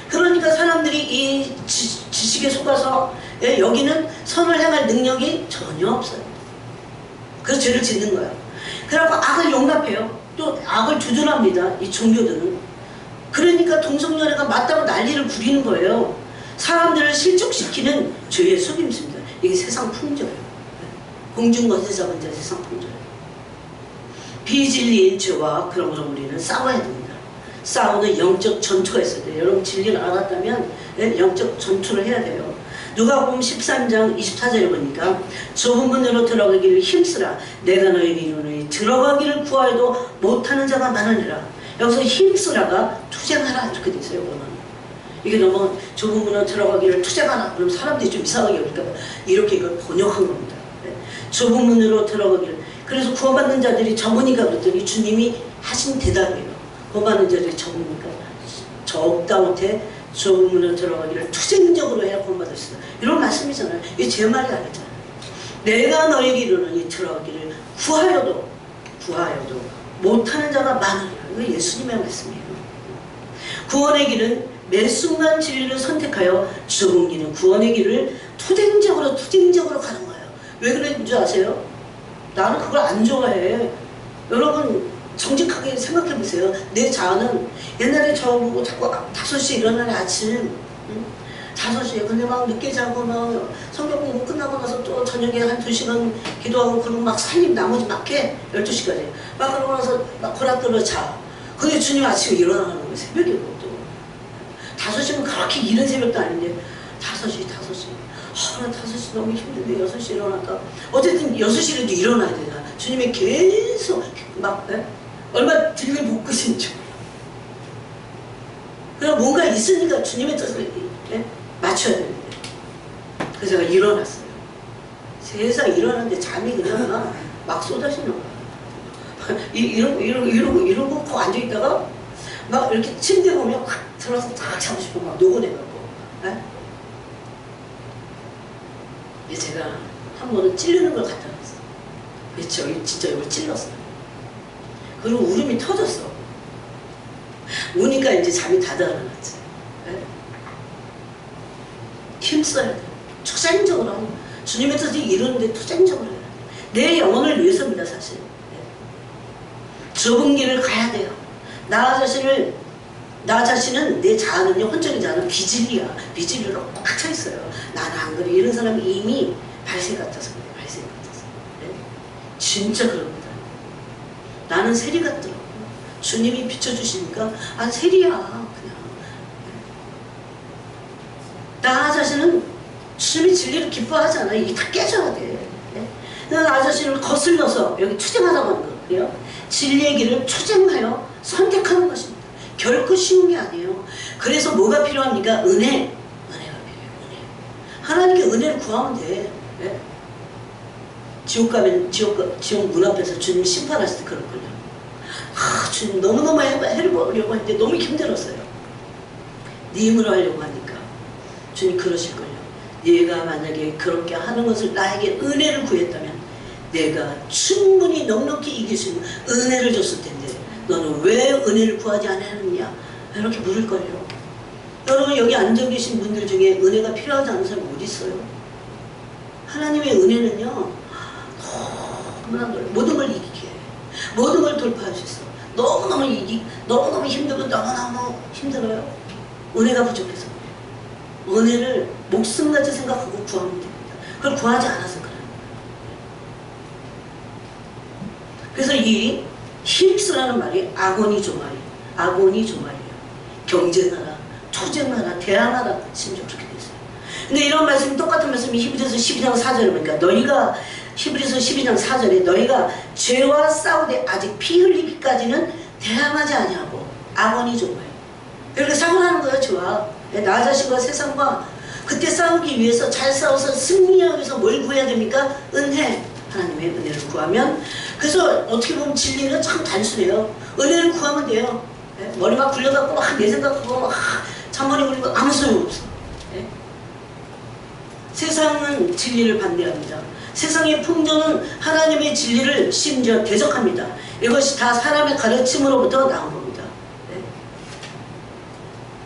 A: 그러니까 사람들이 이 지식에 속아서, 예, 여기는 선을 행할 능력이 전혀 없어요. 그래서 죄를 짓는 거야. 그래갖고 악을 용납해요. 또 악을 두둔합니다, 이 종교들은. 그러니까 동성연애가 맞다고 난리를 부리는 거예요. 사람들을 실족시키는 죄의 속임수입니다. 이게 세상 풍조예요. 공중것에 잡은 자 세상 풍조예요. 비진리인 죄와 그러므로 우리는 싸워야 됩니다. 싸우는 영적 전투가 있어야 돼요. 여러분, 진리를 알았다면 영적 전투를 해야 돼요. 누가복음 13장 24절에 보니까 좁은 문으로 들어가기를 힘쓰라. 내가 너희에게 이르노니 들어가기를 구하여도 못하는 자가 많으니라. 여기서 힘쓰라가 투쟁하라 이렇게 돼 있어요. 원어는. 이게 너무 좁은 문으로 들어가기를 투쟁하라 그럼 사람들이 좀 이상하게 여길까 봐 이렇게 이걸 번역한 겁니다. 좁은 문으로 들어가기를. 그래서 구원받는 자들이 적으니까 그랬더니 주님이 하신 대답이에요. 구원받는 자들이 적으니까 적다 못해 좁은 문으로 들어가기를 투쟁적으로 해야 구원받을 수 있다. 이런 말씀이잖아요. 이게 제 말이 아니잖아요. 내가 너에게 이르노니 들어가기를 구하여도 못하는 자가 많으리라. 이거 예수님의 말씀이에요. 구원의 길은 매 순간 진리를 선택하여 좁은 길은 구원의 길을 투쟁적으로 가는 거예요. 왜 그랬는 줄 아세요? 나는 그걸 안 좋아해. 여러분, 정직하게 생각해 보세요. 내 자아는 옛날에 저보고 자꾸 5시에 일어나는 아침, 5시에 근데 막 늦게 자고 막 성경 공부 끝나고 나서 또 저녁에 한 2시간 기도하고 그러고 막 살림 나머지 막 해. 12시까지. 막 그러고 나서 막 고락들어 자. 근데 주님 아침에 일어나는 거예요. 새벽에 또. 5시면 그렇게 이른 새벽도 아닌데 5시. 나 5시 너무 힘든데 6시 일어날까? 어쨌든 6시라도 일어나야 되나? 주님이 계속 막 얼마 들을 못 끄신 줄. 그럼 뭔가 있으니까 주님의 뜻을 맞춰야 되는데. 그래서 제가 일어났어요. 세상 일어나는데 잠이 그냥 막 쏟아지는 거야. 이러고 꼭 앉아있다가 막 이렇게 침대 보면 확 들어서 딱 자고 싶어 막 녹아내갖고. 제가 한 번은 찌르는 걸 갖다 놨어. 그렇죠. 진짜 여기 찔렀어요. 그리고 울음이 터졌어. 우니까 이제 잠이 다 달아났지. 힘써야 돼. 투쟁적으로 하는 거야. 주님의 뜻이 이루는데 투쟁적으로 해야 돼. 내 영혼을 위해서입니다, 사실. 좁은 길을 가야 돼요. 나 자신은 내 자아는요, 혼적인 자아는 비질리야. 비질리로 꽉 차 있어요. 나는 안 그래. 이런 사람이 이미 발세 같아서 그래. 발세 같아서. 진짜 그럽니다. 나는 세리 같더라고. 주님이 비춰주시니까, 세리야. 그냥. 나 자신은 주님이 진리를 기뻐하잖아. 이게 다 깨져야 돼. 나 자신을 거슬려서 여기 투쟁하라고 하는 거예요. 진리의 길을 투쟁하여 선택하는 것입니다. 결코 쉬운 게 아니에요. 그래서 뭐가 필요합니까? 은혜가 필요해요. 은혜. 하나님께 은혜를 구하면 돼. 지옥 가면 지옥 문 앞에서 주님 심판하실 때 그렇군요. 주님 너무너무 해보려고 했는데 너무 힘들었어요. 네 힘으로 하려고 하니까 주님 그러실걸요. 네가 만약에 그렇게 하는 것을 나에게 은혜를 구했다면 내가 충분히 넉넉히 이길 수 있는 은혜를 줬을 텐데 너는 왜 은혜를 구하지 않았느냐 이렇게 물을걸요. 여러분 여기 앉아 계신 분들 중에 은혜가 필요하지 않은 사람이 어디 있어요? 하나님의 은혜는요 너무나 모든 걸 이기게 해. 모든 걸 돌파할 수 있어. 너무너무 힘들고 너무너무 힘들어요. 은혜가 부족해서 은혜를 목숨같이 생각하고 구하면 됩니다. 그걸 구하지 않아서 그래요. 그래서 이 힘쓰라는 말이 아고니조말이에요. 아고니조말이에요. 경쟁하라, 투쟁하라, 대항하라 심지어 그렇게 돼 있어요. 근데 이런 말씀이 똑같은 말씀이 히브리서 12장 4절에 보니까 너희가 히브리서 12장 4절에 너희가 죄와 싸우되 아직 피 흘리기까지는 대항하지 아니하고 아고니조말. 그렇게 싸우라는 거예요. 죄와 나 자신과 세상과 그때 싸우기 위해서 잘 싸워서 승리하기 위해서 뭘 구해야 됩니까? 은혜. 하나님의 은혜를 구하면 그래서 어떻게 보면 진리는 참 단순해요. 은혜를 구하면 돼요. 머리 막 굴려갖고 막 내 생각하고 막 잔머리 굴리고 아무 소용없어. 세상은 진리를 반대합니다. 세상의 풍조는 하나님의 진리를 심지어 대적합니다. 이것이 다 사람의 가르침으로부터 나온 겁니다.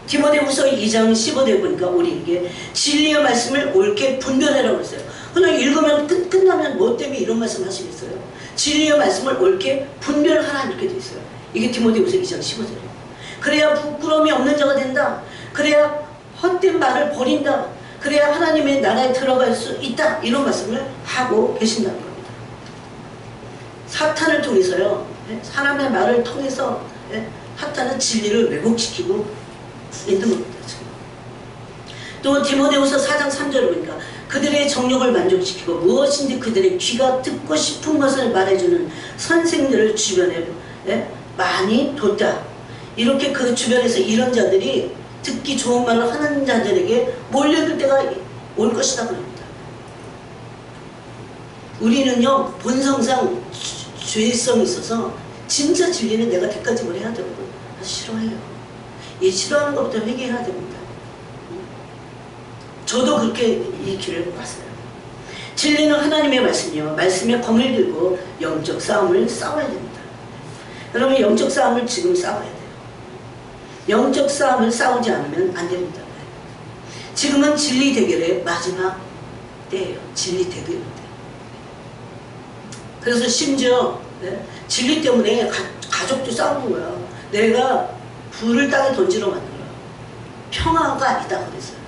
A: 디모데후서 2장 15절에 보니까 우리에게 진리의 말씀을 옳게 분별하라고 했어요. 그냥 읽으면 끝나면 뭐 때문에 이런 말씀 하시겠어요? 진리의 말씀을 옳게 분별하라 이렇게 돼 있어요. 이게 디모데후서 2장 15절이에요. 그래야 부끄러움이 없는 자가 된다. 그래야 헛된 말을 버린다. 그래야 하나님의 나라에 들어갈 수 있다. 이런 말씀을 하고 계신다는 겁니다. 사탄을 통해서요. 사람의 말을 통해서 사탄은 진리를 왜곡시키고 있는 겁니다. 지금. 또 디모데후서 4장 3절을 보니까 그들의 정욕을 만족시키고 무엇인지 그들의 귀가 듣고 싶은 것을 말해주는 선생들을 주변에 많이 뒀다. 이렇게 그 주변에서 이런 자들이 듣기 좋은 말을 하는 자들에게 몰려들 때가 올 것이다 그럽니다. 우리는요 본성상 죄성이 있어서 진짜 진리는 내가 객관적으로 해야 되거든. 싫어해요. 이 싫어하는 것부터 회개해야 됩니다. 저도 그렇게 이 길을 봤어요. 진리는 하나님의 말씀이요. 말씀의 검을 들고 영적 싸움을 싸워야 됩니다. 여러분 영적 싸움을 지금 싸워야 돼요. 영적 싸움을 싸우지 않으면 안 됩니다. 지금은 진리 대결의 마지막 때예요. 진리 대결 때. 그래서 심지어 진리 때문에 가족도 싸우는 거야. 내가 불을 땅에 던지러 만들어요. 평화가 아니다 그랬어요.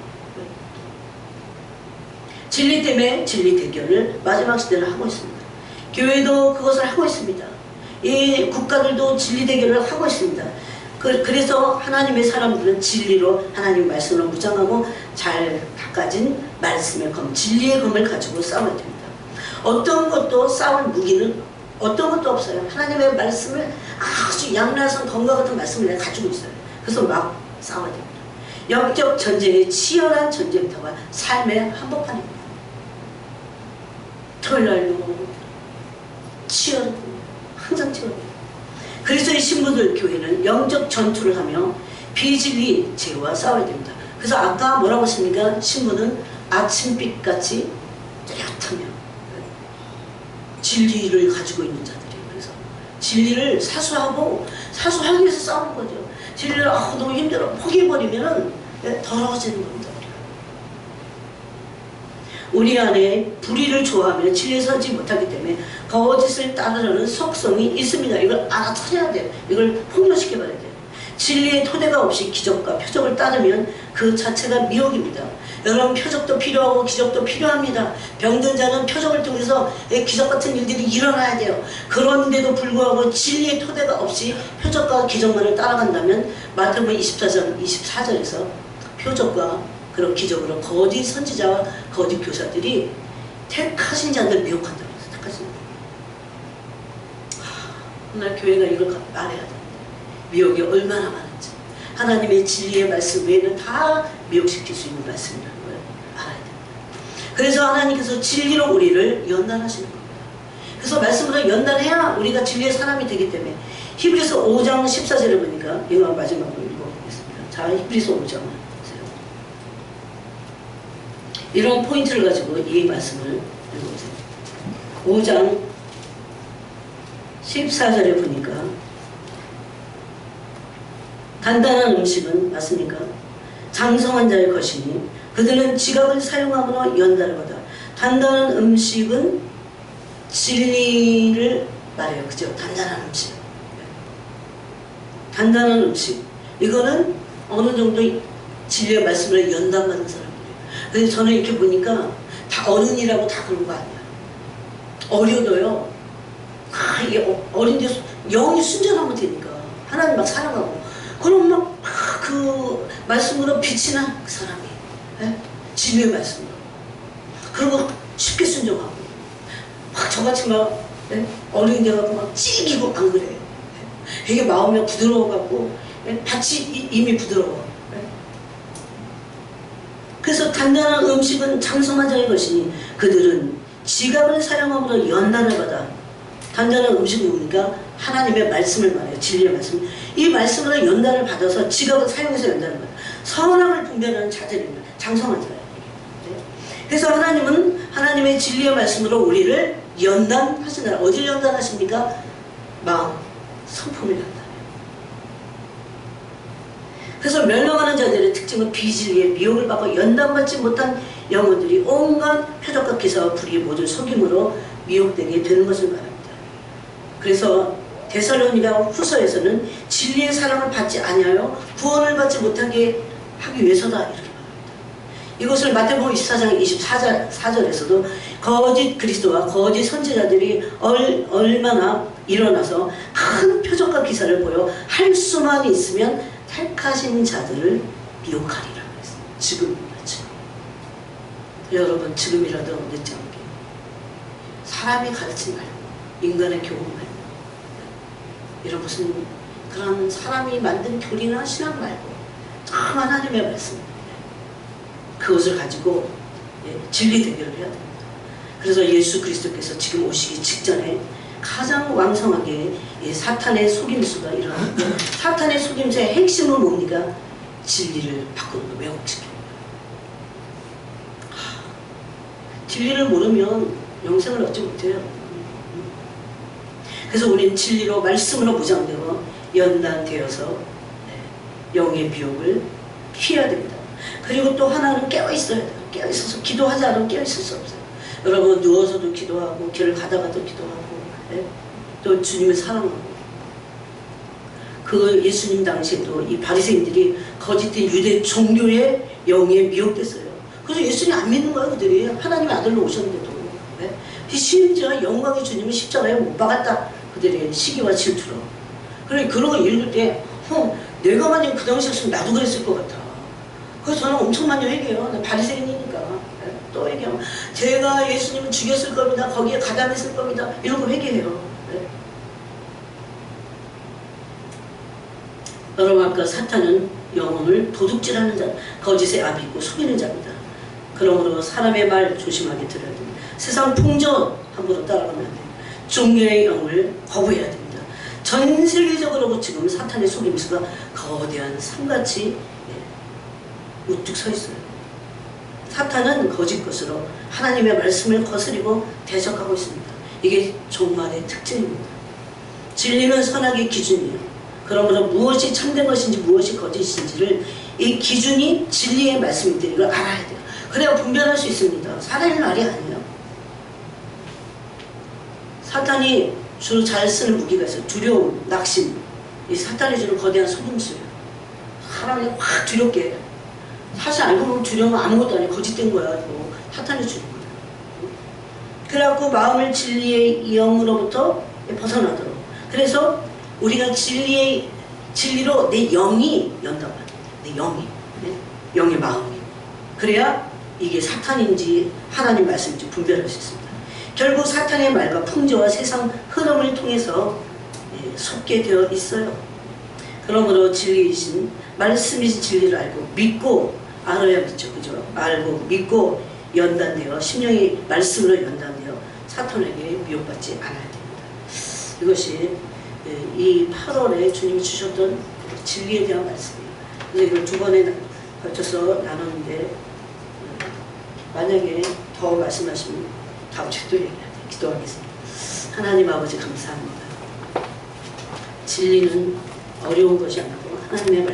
A: 진리 때문에 진리 대결을 마지막 시대를 하고 있습니다. 교회도 그것을 하고 있습니다. 이 국가들도 진리 대결을 하고 있습니다. 그래서 하나님의 사람들은 진리로 하나님 말씀을 무장하고 잘 닦아진 말씀의 검, 진리의 검을 가지고 싸워야 됩니다. 어떤 것도 싸울 무기는 어떤 것도 없어요. 하나님의 말씀을 아주 양날선 검과 같은 말씀을 내가 가지고 있어요. 그래서 막 싸워야 됩니다. 영적 전쟁의 치열한 전쟁터가 삶의 한복판입니다. 토요일날도 치열하고 항상 치열해요. 그래서 이 신부들 교회는 영적 전투를 하며 비진리 죄와 싸워야 됩니다. 그래서 아까 뭐라고 했습니까? 신부는 아침빛같이 뚜렷하며 진리를 가지고 있는 자들이에요. 그래서 진리를 사수하기 위해서 싸우는 거죠. 진리를 너무 힘들어 포기해버리면 더러워지는 겁니다. 우리 안에 불의를 좋아하며 진리에 서지 못하기 때문에 거짓을 따르려는 속성이 있습니다. 이걸 알아차려야 돼요. 이걸 폭로시켜버려야 돼요. 진리의 토대가 없이 기적과 표적을 따르면 그 자체가 미혹입니다. 여러분, 표적도 필요하고 기적도 필요합니다. 병든 자는 표적을 통해서 기적 같은 일들이 일어나야 돼요. 그런데도 불구하고 진리의 토대가 없이 표적과 기적만을 따라간다면 마태복음 24절에서 표적과 그런 기적으로 거짓 선지자와 거짓 교사들이 택하신 자들 미혹한다고 해서 택하신 오늘 교회가 이걸 말해야 됩니다. 미혹이 얼마나 많은지, 하나님의 진리의 말씀 외에는 다 미혹시킬 수 있는 말씀이라는 걸 알아야 됩니다. 그래서 하나님께서 진리로 우리를 연단하시는 겁니다. 그래서 말씀으로 연단해야 우리가 진리의 사람이 되기 때문에 히브리서 5장 14절을 보니까 이거 마지막으로 읽어보겠습니다. 자, 히브리서 5장 이런 포인트를 가지고 이 말씀을 읽어보세요. 5장 14절에 보니까 단단한 음식은 맞습니까? 장성한 자의 것이니 그들은 지각을 사용함으로 연단을 받아. 단단한 음식은 진리를 말해요. 그죠? 단단한 음식. 단단한 음식. 이거는 어느 정도 진리의 말씀을 연단받은 사람이에요. 근데 저는 이렇게 보니까 다 어른이라고 다 그런 거 아니야. 어려도요. 이게 어린데 영이 순전하면 되니까. 하나님 막 사랑하고. 그럼 막 그 말씀으로 빛이 나 그 사람이. 예? 진리의 말씀으로. 그리고 쉽게 순종하고. 막 저같이 막 예? 어린이 돼갖고 막 찌기고 안 그래요. 예? 이게 마음이 부드러워갖고 예? 밭이 이미 부드러워. 그래서 단단한 음식은 장성한 자의 것이니 그들은 지각을 사용함으로 연단을 받아. 단단한 음식은 뭡니까? 하나님의 말씀을 말해요. 진리의 말씀. 이 말씀으로 연단을 받아서 지각을 사용해서 연단을 받아. 선악을 분별하는 자들입니다. 장성한 자예요. 그래서 하나님은 하나님의 진리의 말씀으로 우리를 연단하시느라. 어딜 연단하십니까? 마음, 성품을 연단해요. 그래서 멸망하는 자들의 특징은 비진리에 미혹을 받고 연단받지 못한 영혼들이 온갖 표적과 기사와 불의 모든 속임으로 미혹되게 되는 것을 말합니다. 그래서 데살로니가 후서에서는 진리의 사랑을 받지 아니하여 구원을 받지 못하게 하기 위해서다 이렇게 말합니다. 이것을 마태복음 24장 24절에서도 거짓 그리스도와 거짓 선지자들이 얼마나 일어나서 큰 표적과 기사를 보여 할 수만 있으면 택하신 자들을 미혹하리라 그랬어요. 지금입니다. 지금. 여러분, 지금이라도 늦지 않게 사람이 가르치지 말고 인간의 교훈 말고 이런 무슨 그런 사람이 만든 교리나 신앙 말고 참 하나님의 말씀 그것을 가지고 진리 대결을 해야 됩니다. 그래서 예수 그리스도께서 지금 오시기 직전에 가장 왕성하게 사탄의 속임수가 일어나는데 사탄의 속임수의 핵심은 뭡니까? 진리를 바꾸는 거, 왜곡시키는 거. 진리를 모르면 영생을 얻지 못해요. 그래서 우리는 진리로 말씀으로 무장되고 연단되어서 영의 비욕을 피해야 됩니다. 그리고 또 하나는 깨어있어야 돼요. 깨어있어서 기도하지 않으면 깨어있을 수 없어요. 여러분, 누워서도 기도하고 길을 가다가도 기도하고 또 주님을 사랑하고. 그 예수님 당시에도 이 바리새인들이 거짓된 유대 종교의 영에 미혹됐어요. 그래서 예수님 안 믿는 거예요. 그들이 하나님의 아들로 오셨는데도. 심지어 영광의 주님을 십자가에 못 박았다. 그들의 시기와 질투로. 그러니까 그런 거 읽을 때 내가 만약 그 당시였으면 나도 그랬을 것 같아. 그래서 저는 엄청 많이 회개해요. 바리새인이니까. 또 회개하면 제가 예수님을 죽였을 겁니다. 거기에 가담했을 겁니다. 이런 거 회개해요. 여러분, 아까 사탄은 영혼을 도둑질하는 자, 거짓의 압이 있고 속이는 자입니다. 그러므로 사람의 말 조심하게 들어야 됩니다. 세상 풍조 함부로 따라가면 안 돼요. 종교의 영을 거부해야 됩니다. 전 세계적으로 지금 사탄의 속임수가 거대한 산같이 우뚝 서 있어요. 사탄은 거짓 것으로 하나님의 말씀을 거스리고 대적하고 있습니다. 이게 종말의 특징입니다. 진리는 선악의 기준이에요. 그러므로 무엇이 참된 것인지 무엇이 거짓인지를 이 기준이 진리의 말씀인데 이걸 알아야 돼요. 그래야 분별할 수 있습니다. 사람의 말이 아니에요. 사탄이 주로 잘 쓰는 무기가 있어요. 두려움, 낙심. 이 사탄이 주는 거대한 속임수예요. 사람이 확 두렵게 해요. 사실 알고 보면 두려움은 아무것도 아니고 거짓된 거야. 사탄이 주는 거예요. 그래갖고 마음을 진리의 영으로부터 벗어나도록. 그래서 우리가 진리로 내 영이 연다고 해요. 내 영이. 영의 마음이. 그래야 이게 사탄인지 하나님 말씀인지 분별할 수 있습니다. 결국 사탄의 말과 풍조와 세상 흐름을 통해서 속게 되어 있어요. 그러므로 진리이신 말씀이신 진리를 알고 믿고 알아야 믿죠. 그죠? 알고 믿고 연단되어 심령이 말씀으로 연단되어 사탄에게 미혹받지 않아야 됩니다. 이것이 이 8월에 주님이 주셨던 진리에 대한 말씀이에요. 그래서 이걸 두 번에 걸쳐서 나누는데 만약에 더 말씀하시면 다음 주에 또 얘기할게요. 기도하겠습니다. 하나님 아버지 감사합니다. 진리는 어려운 것이 아니고 하나님의 말씀